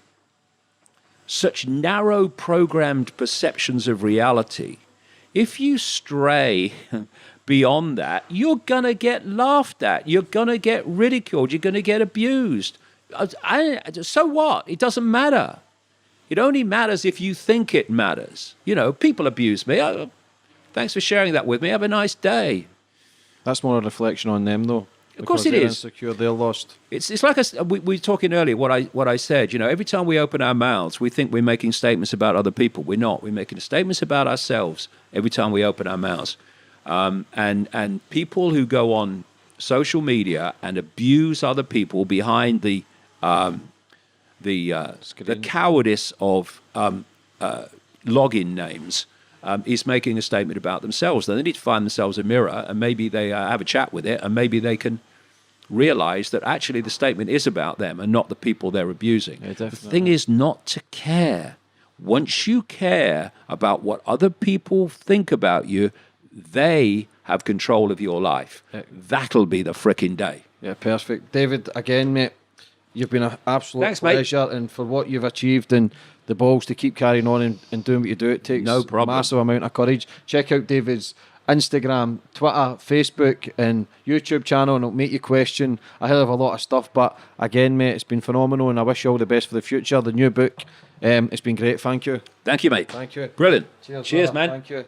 Speaker 1: such narrow programmed perceptions of reality, if you stray beyond that, you're going to get laughed at, you're going to get ridiculed, you're going to get abused. So what? It doesn't matter. It only matters if you think it matters. You know, people abuse me. Oh, thanks for sharing that with me. Have a nice day.
Speaker 2: That's more a reflection on them, though.
Speaker 1: Of course it is.
Speaker 2: Insecure, they're lost.
Speaker 1: It's like we were talking earlier, what I said. You know, every time we open our mouths, we think we're making statements about other people. We're not. We're making statements about ourselves every time we open our mouths. And people who go on social media and abuse other people behind the cowardice of login names is making a statement about themselves. Then they need to find themselves a mirror, and maybe they have a chat with it, and maybe they can realize that actually the statement is about them and not the people they're abusing.
Speaker 2: Yeah,
Speaker 1: the thing is not to care. Once you care about what other people think about you, they have control of your life. That'll be the frickin' day.
Speaker 2: Yeah, perfect. David, again, mate, you've been an absolute pleasure, and for what you've achieved and the balls to keep carrying on and doing what you do, it takes
Speaker 1: no problem.
Speaker 2: A massive amount of courage. Check out David's Instagram, Twitter, Facebook and YouTube channel, and it'll make you question a hell of a lot of stuff. But again, mate, it's been phenomenal, and I wish you all the best for the future. The new book, it's been great. Thank you.
Speaker 1: Thank you, mate.
Speaker 2: Thank you.
Speaker 1: Brilliant.
Speaker 2: Cheers,
Speaker 1: man.
Speaker 2: Thank you.